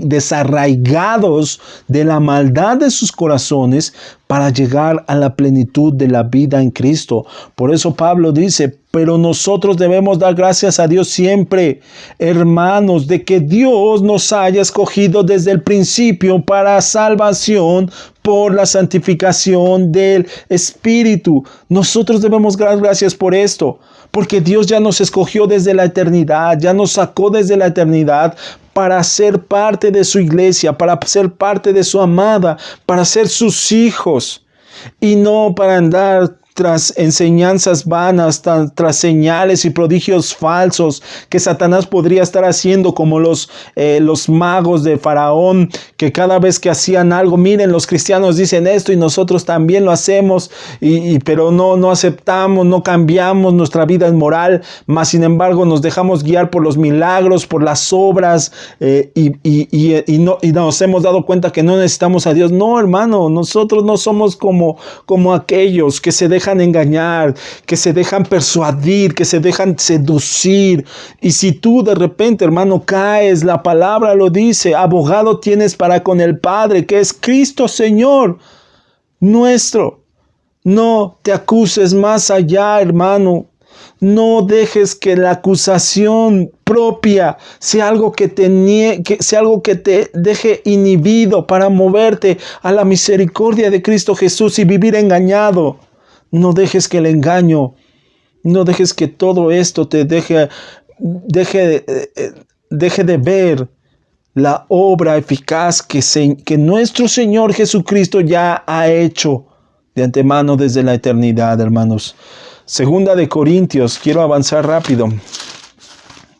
desarraigados de la maldad de sus corazones para llegar a la plenitud de la vida en Cristo. Por eso Pablo dice, pero nosotros debemos dar gracias a Dios siempre, hermanos, de que Dios nos haya escogido desde el principio para salvación por la santificación del Espíritu. Nosotros debemos dar gracias por esto, porque Dios ya nos escogió desde la eternidad, ya nos sacó desde la eternidad para ser parte de su iglesia, para ser parte de su amada, para ser sus hijos y no para andar tras enseñanzas vanas, tras señales y prodigios falsos que Satanás podría estar haciendo, como los magos de Faraón, que cada vez que hacían algo, miren, los cristianos dicen esto y nosotros también lo hacemos, pero no aceptamos, no cambiamos, nuestra vida es moral, mas sin embargo nos dejamos guiar por los milagros, por las obras, y nos hemos dado cuenta que no necesitamos a Dios. No, hermano, nosotros no somos como aquellos que se dejan engañar, que se dejan persuadir, que se dejan seducir. Y si tú de repente, hermano, caes, la palabra lo dice, abogado tienes para con el Padre, que es Cristo Señor nuestro. No te acuses más allá, hermano. No dejes que la acusación propia sea algo que sea algo que te deje inhibido para moverte a la misericordia de Cristo Jesús y vivir engañado. No dejes que el engaño, no dejes que todo esto te deje de ver la obra eficaz que nuestro Señor Jesucristo ya ha hecho de antemano desde la eternidad, hermanos. Segunda de Corintios, quiero avanzar rápido.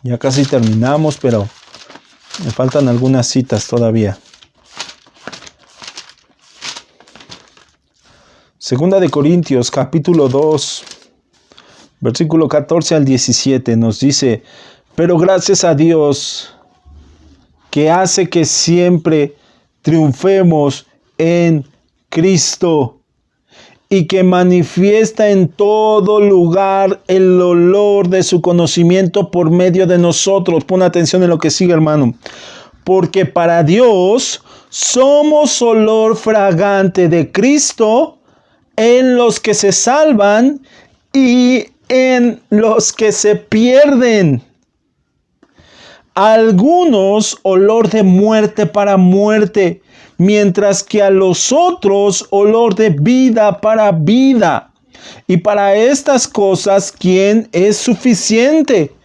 Ya casi terminamos, pero me faltan algunas citas todavía. Segunda de Corintios, capítulo 2, versículo 14 al 17, nos dice: pero gracias a Dios, que hace que siempre triunfemos en Cristo, y que manifiesta en todo lugar el olor de su conocimiento por medio de nosotros. Pon atención en lo que sigue, hermano. Porque para Dios somos olor fragante de Cristo en los que se salvan y en los que se pierden. Algunos olor de muerte para muerte, mientras que a los otros olor de vida para vida. Y para estas cosas, ¿quién es suficiente?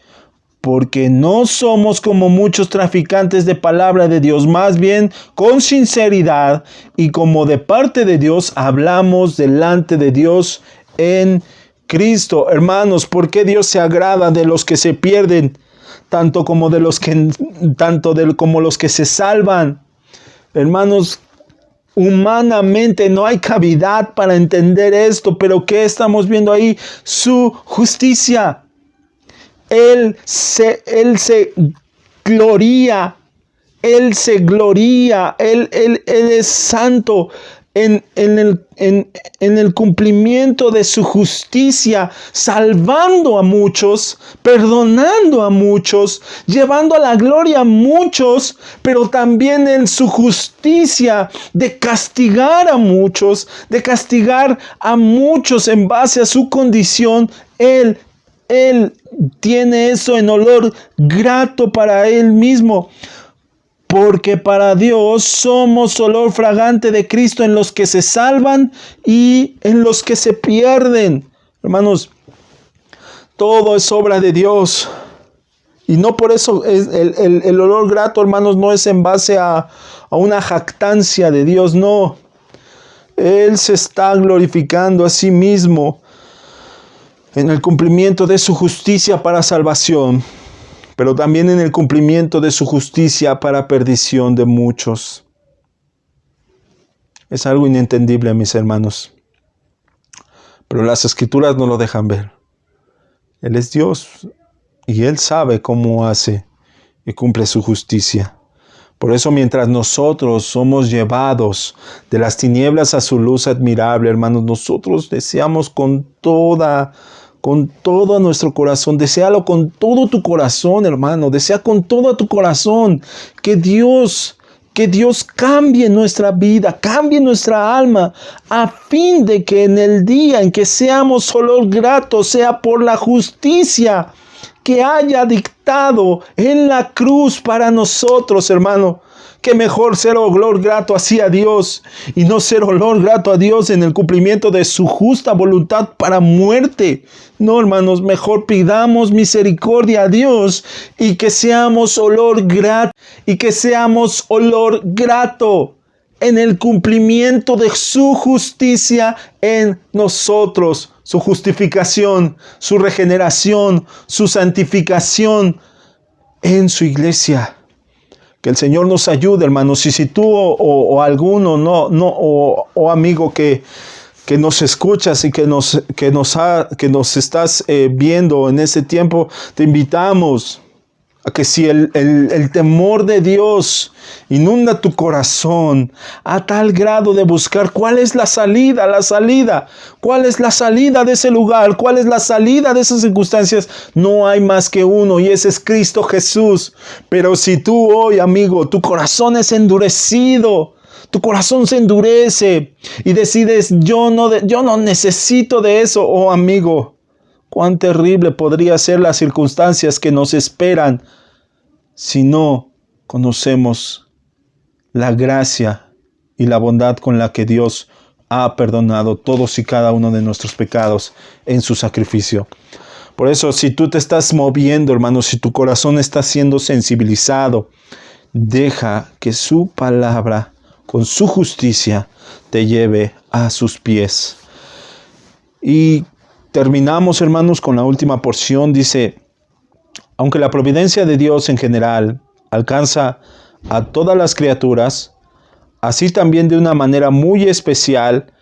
Porque no somos como muchos traficantes de palabra de Dios, más bien con sinceridad y como de parte de Dios hablamos delante de Dios en Cristo. Hermanos, ¿por qué Dios se agrada de los que se pierden, como los que se salvan? Hermanos, humanamente no hay cavidad para entender esto, pero ¿qué estamos viendo ahí? Su justicia. Él se gloria, Él es santo en el cumplimiento de su justicia, salvando a muchos, perdonando a muchos, llevando a la gloria a muchos, pero también en su justicia de castigar a muchos, en base a su condición. Él tiene eso en olor grato para Él mismo. Porque para Dios somos olor fragante de Cristo en los que se salvan y en los que se pierden. Hermanos, todo es obra de Dios. Y no por eso el olor grato, hermanos, no es en base a una jactancia de Dios, no. Él se está glorificando a sí mismo en el cumplimiento de su justicia para salvación, pero también en el cumplimiento de su justicia para perdición de muchos. Es algo inentendible, mis hermanos, pero las Escrituras no lo dejan ver. Él es Dios y Él sabe cómo hace y cumple su justicia. Por eso, mientras nosotros somos llevados de las tinieblas a su luz admirable, hermanos, nosotros deseamos con todo nuestro corazón, deséalo con todo tu corazón, hermano, desea con todo tu corazón que Dios cambie nuestra vida, cambie nuestra alma, a fin de que en el día en que seamos olor grato sea por la justicia que haya dictado en la cruz para nosotros, hermano. Qué mejor ser olor grato así a Dios y no ser olor grato a Dios en el cumplimiento de su justa voluntad para muerte. No, hermanos, mejor pidamos misericordia a Dios y que seamos olor grato en el cumplimiento de su justicia en nosotros. su justificación, su regeneración, su santificación en su iglesia. Que el Señor nos ayude, hermanos. Y si tú o alguno o amigo que nos escuchas y que nos estás viendo en este tiempo, te invitamos a que si el temor de Dios inunda tu corazón a tal grado de buscar cuál es la salida, cuál es la salida de ese lugar, cuál es la salida de esas circunstancias, no hay más que uno y ese es Cristo Jesús. Pero si tú hoy, amigo, tu corazón es endurecido, tu corazón se endurece y decides, yo no necesito de eso, oh amigo, cuán terrible podría ser las circunstancias que nos esperan si no conocemos la gracia y la bondad con la que Dios ha perdonado todos y cada uno de nuestros pecados en su sacrificio. Por eso, si tú te estás moviendo, hermano, si tu corazón está siendo sensibilizado, deja que su palabra, con su justicia, te lleve a sus pies. Y terminamos, hermanos, con la última porción. Dice, aunque la providencia de Dios en general alcanza a todas las criaturas, así también de una manera muy especial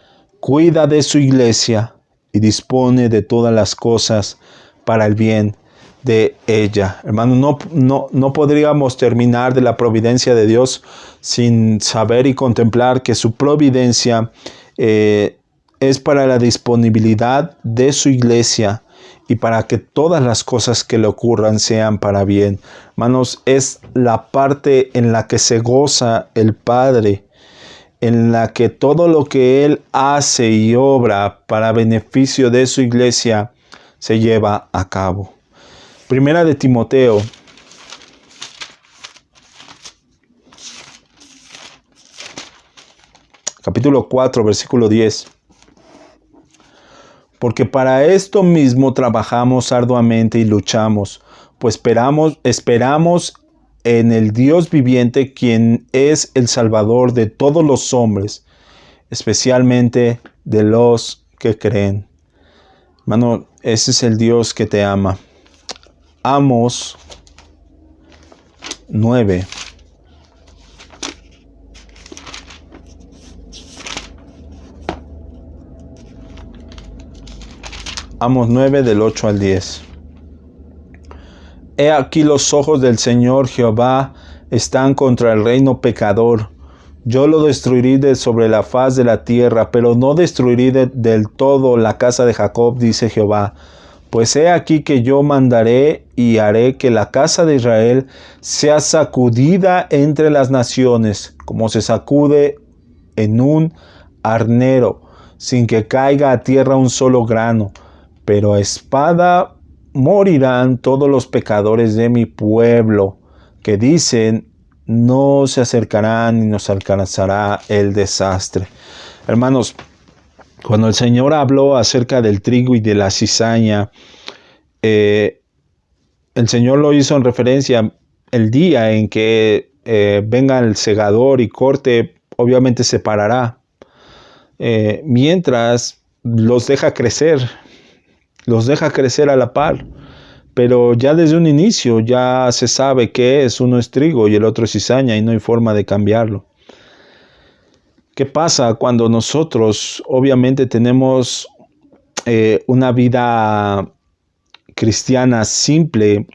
cuida de su iglesia y dispone de todas las cosas para el bien de ella. Hermano, no podríamos terminar de la providencia de Dios sin saber y contemplar que su providencia es para la disponibilidad de su iglesia y para que todas las cosas que le ocurran sean para bien. Hermanos, es la parte en la que se goza el Padre, en la que todo lo que Él hace y obra para beneficio de su iglesia se lleva a cabo. Primera de Timoteo, capítulo 4, versículo 10. Porque para esto mismo trabajamos arduamente y luchamos, pues esperamos en el Dios viviente, quien es el Salvador de todos los hombres, especialmente de los que creen. Hermano, ese es el Dios que te ama. Amos 9. Amos 9 del 8 al 10. He aquí los ojos del Señor Jehová están contra el reino pecador. Yo lo destruiré de sobre la faz de la tierra, pero no destruiré del todo la casa de Jacob, dice Jehová. Pues he aquí que yo mandaré y haré que la casa de Israel sea sacudida entre las naciones, como se sacude en un arnero, sin que caiga a tierra un solo grano. Pero a espada morirán todos los pecadores de mi pueblo, que dicen, no se acercarán y nos alcanzará el desastre. Hermanos, cuando el Señor habló acerca del trigo y de la cizaña, el Señor lo hizo en referencia el día en que venga el segador y corte, obviamente separará, mientras los deja crecer a la par. Pero ya desde un inicio ya se sabe qué es, uno es trigo y el otro es cizaña y no hay forma de cambiarlo. ¿Qué pasa cuando nosotros obviamente tenemos una vida cristiana simple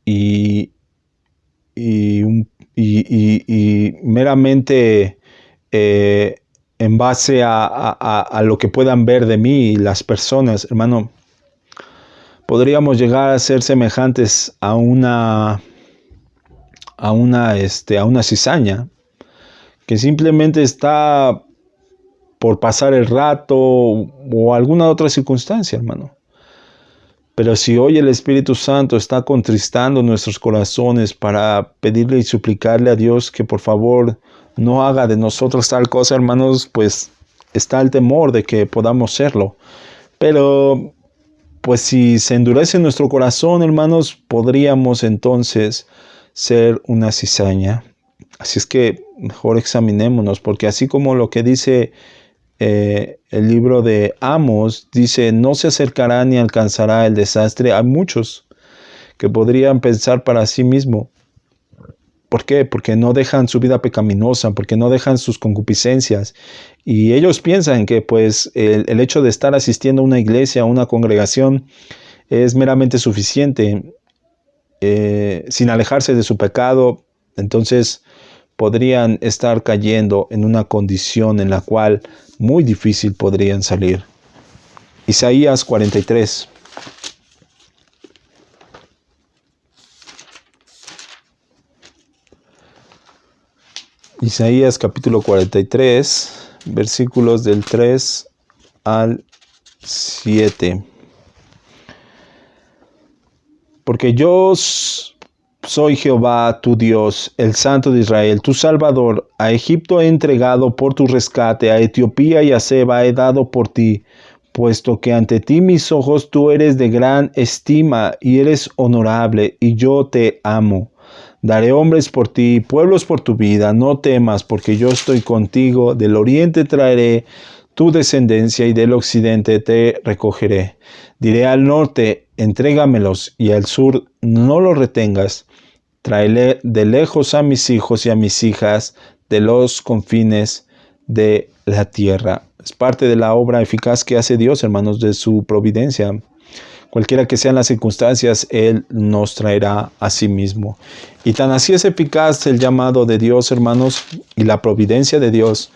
y meramente en base a lo que puedan ver de mí las personas, hermano? Podríamos llegar a ser semejantes a una cizaña que simplemente está por pasar el rato o alguna otra circunstancia, hermano. Pero si hoy el Espíritu Santo está contristando nuestros corazones para pedirle y suplicarle a Dios que por favor no haga de nosotros tal cosa, hermanos, pues está el temor de que podamos serlo. Pero pues si se endurece nuestro corazón, hermanos, podríamos entonces ser una cizaña. Así es que mejor examinémonos, porque así como lo que dice el libro de Amos dice, no se acercará ni alcanzará el desastre. Hay muchos que podrían pensar para sí mismo. ¿Por qué? Porque no dejan su vida pecaminosa, porque no dejan sus concupiscencias. Y ellos piensan que pues el hecho de estar asistiendo a una iglesia, a una congregación, es meramente suficiente, sin alejarse de su pecado. Entonces podrían estar cayendo en una condición en la cual muy difícil podrían salir. Isaías 43. Isaías capítulo 43, versículos del 3 al 7. Porque yo soy Jehová tu Dios, el Santo de Israel, tu Salvador. A Egipto he entregado por tu rescate, a Etiopía y a Seba he dado por ti, puesto que ante ti mis ojos tú eres de gran estima y eres honorable, y yo te amo. Daré hombres por ti, pueblos por tu vida, no temas, porque yo estoy contigo. Del oriente traeré tu descendencia y del occidente te recogeré. Diré al norte, entrégamelos, y al sur, no los retengas. Traeré de lejos a mis hijos y a mis hijas de los confines de la tierra. Es parte de la obra eficaz que hace Dios, hermanos, de su providencia. Cualquiera que sean las circunstancias, Él nos traerá a sí mismo. Y tan así es eficaz el llamado de Dios, hermanos, y la providencia de Dios,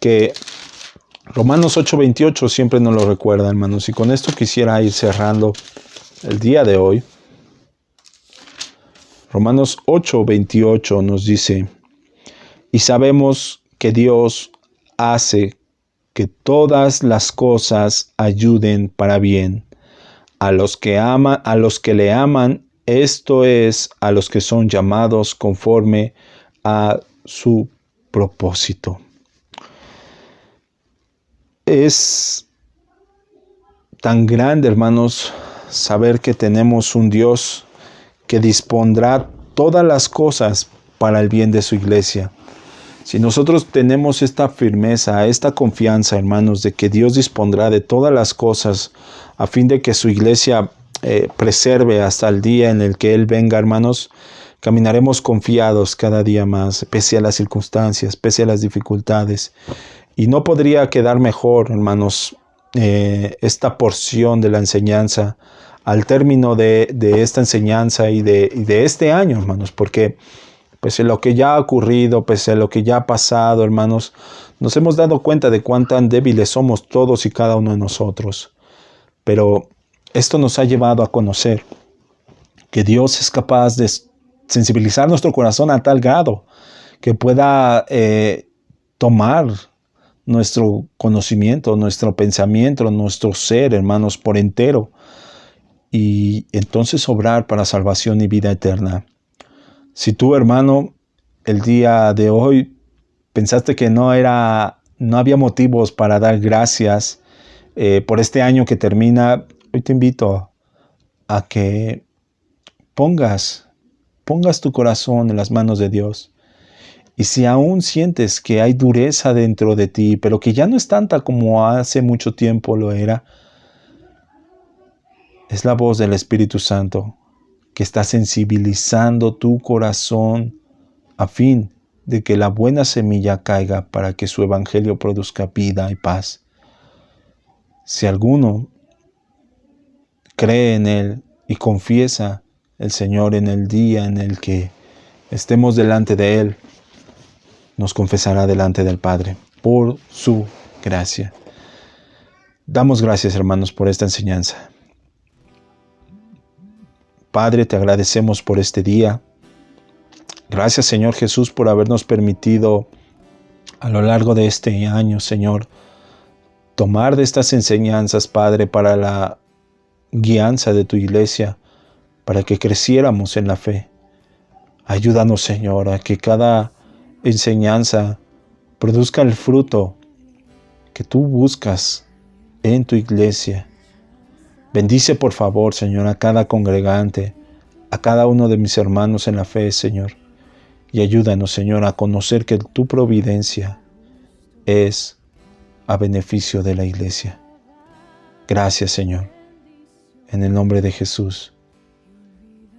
que Romanos 8:28 siempre nos lo recuerda, hermanos. Y con esto quisiera ir cerrando el día de hoy. Romanos 8:28 nos dice, y sabemos que Dios hace que todas las cosas ayuden para bien a los que le aman, esto es, a los que son llamados conforme a su propósito. Es tan grande, hermanos, saber que tenemos un Dios que dispondrá todas las cosas para el bien de su iglesia. Si nosotros tenemos esta firmeza, esta confianza, hermanos, de que Dios dispondrá de todas las cosas a fin de que su iglesia preserve hasta el día en el que Él venga, hermanos, caminaremos confiados cada día más, pese a las circunstancias, pese a las dificultades. Y no podría quedar mejor, hermanos, esta porción de la enseñanza al término de esta enseñanza y de este año, hermanos, porque pese a lo que ya ha ocurrido, pese a lo que ya ha pasado, hermanos, nos hemos dado cuenta de cuán tan débiles somos todos y cada uno de nosotros. Pero esto nos ha llevado a conocer que Dios es capaz de sensibilizar nuestro corazón a tal grado que pueda tomar nuestro conocimiento, nuestro pensamiento, nuestro ser, hermanos, por entero, y entonces obrar para salvación y vida eterna. Si tú, hermano, el día de hoy pensaste que no había motivos para dar gracias por este año que termina, hoy te invito a que pongas tu corazón en las manos de Dios. Y si aún sientes que hay dureza dentro de ti, pero que ya no es tanta como hace mucho tiempo lo era, es la voz del Espíritu Santo que está sensibilizando tu corazón a fin de que la buena semilla caiga para que su evangelio produzca vida y paz. Si alguno cree en Él y confiesa el Señor en el día en el que estemos delante de Él, nos confesará delante del Padre por su gracia. Damos gracias, hermanos, por esta enseñanza. Padre, te agradecemos por este día. Gracias, Señor Jesús, por habernos permitido a lo largo de este año, Señor, tomar de estas enseñanzas, Padre, para la guianza de tu iglesia, para que creciéramos en la fe. Ayúdanos, Señor, a que cada enseñanza produzca el fruto que tú buscas en tu iglesia. Bendice, por favor, Señor, a cada congregante, a cada uno de mis hermanos en la fe, Señor. Y ayúdanos, Señor, a conocer que tu providencia es a beneficio de la iglesia. Gracias, Señor. En el nombre de Jesús.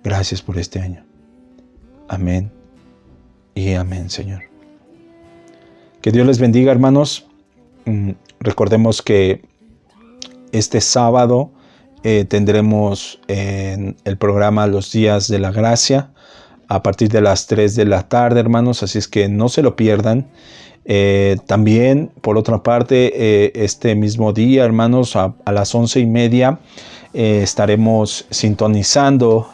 Gracias por este año. Amén y amén, Señor. Que Dios les bendiga, hermanos. Recordemos que este sábado tendremos en el programa Los Días de la Gracia a partir de las 3 de la tarde, hermanos, así es que no se lo pierdan. También, por otra parte, este mismo día, hermanos, a las 11:30 estaremos sintonizando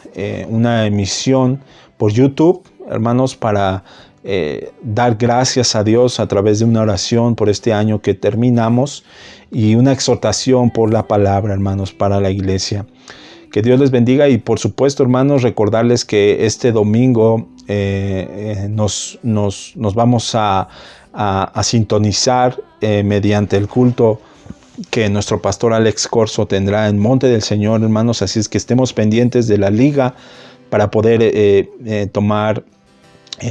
una emisión por YouTube, hermanos, para dar gracias a Dios a través de una oración por este año que terminamos y una exhortación por la palabra, hermanos, para la iglesia. Que Dios les bendiga y por supuesto, hermanos, recordarles que este domingo nos vamos a sintonizar mediante el culto que nuestro pastor Alex Corso tendrá en Monte del Señor, hermanos. Así es que estemos pendientes de la liga para poder tomar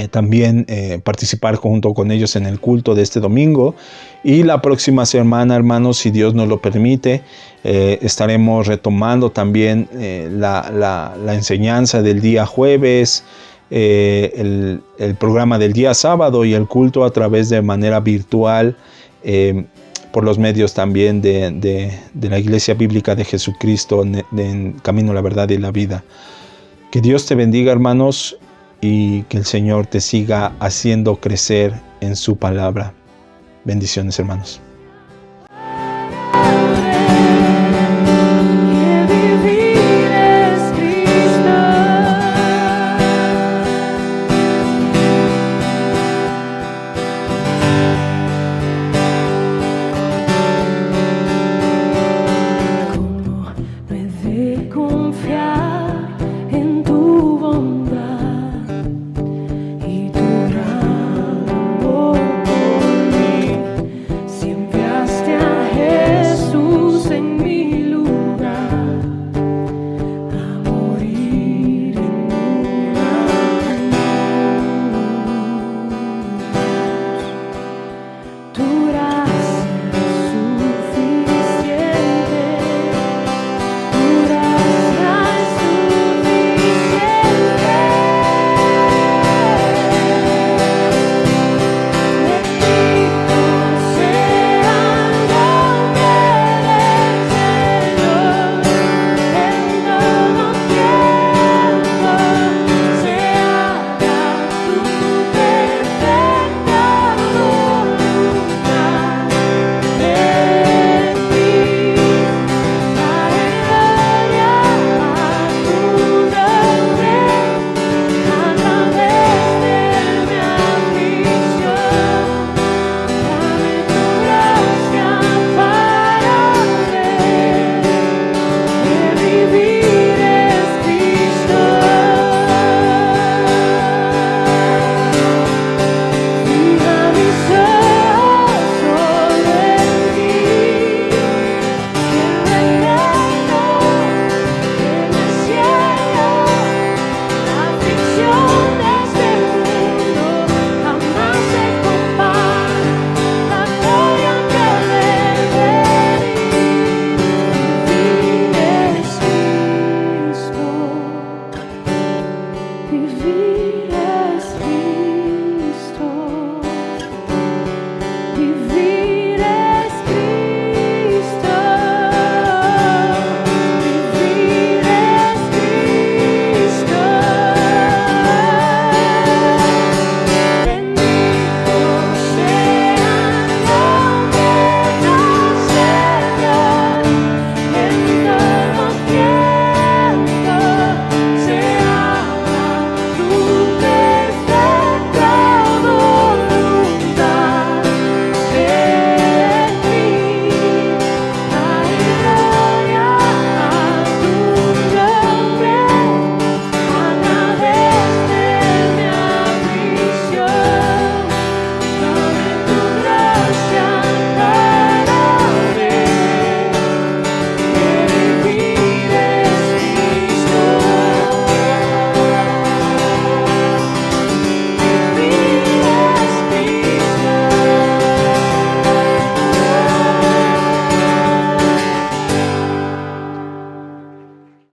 también participar junto con ellos en el culto de este domingo. Y la próxima semana, hermanos, si Dios nos lo permite, estaremos retomando también la enseñanza del día jueves, el programa del día sábado y el culto a través de manera virtual por los medios también de la Iglesia Bíblica de Jesucristo en Camino, la Verdad y la Vida. Que Dios te bendiga, hermanos, y que el Señor te siga haciendo crecer en su palabra. Bendiciones, hermanos.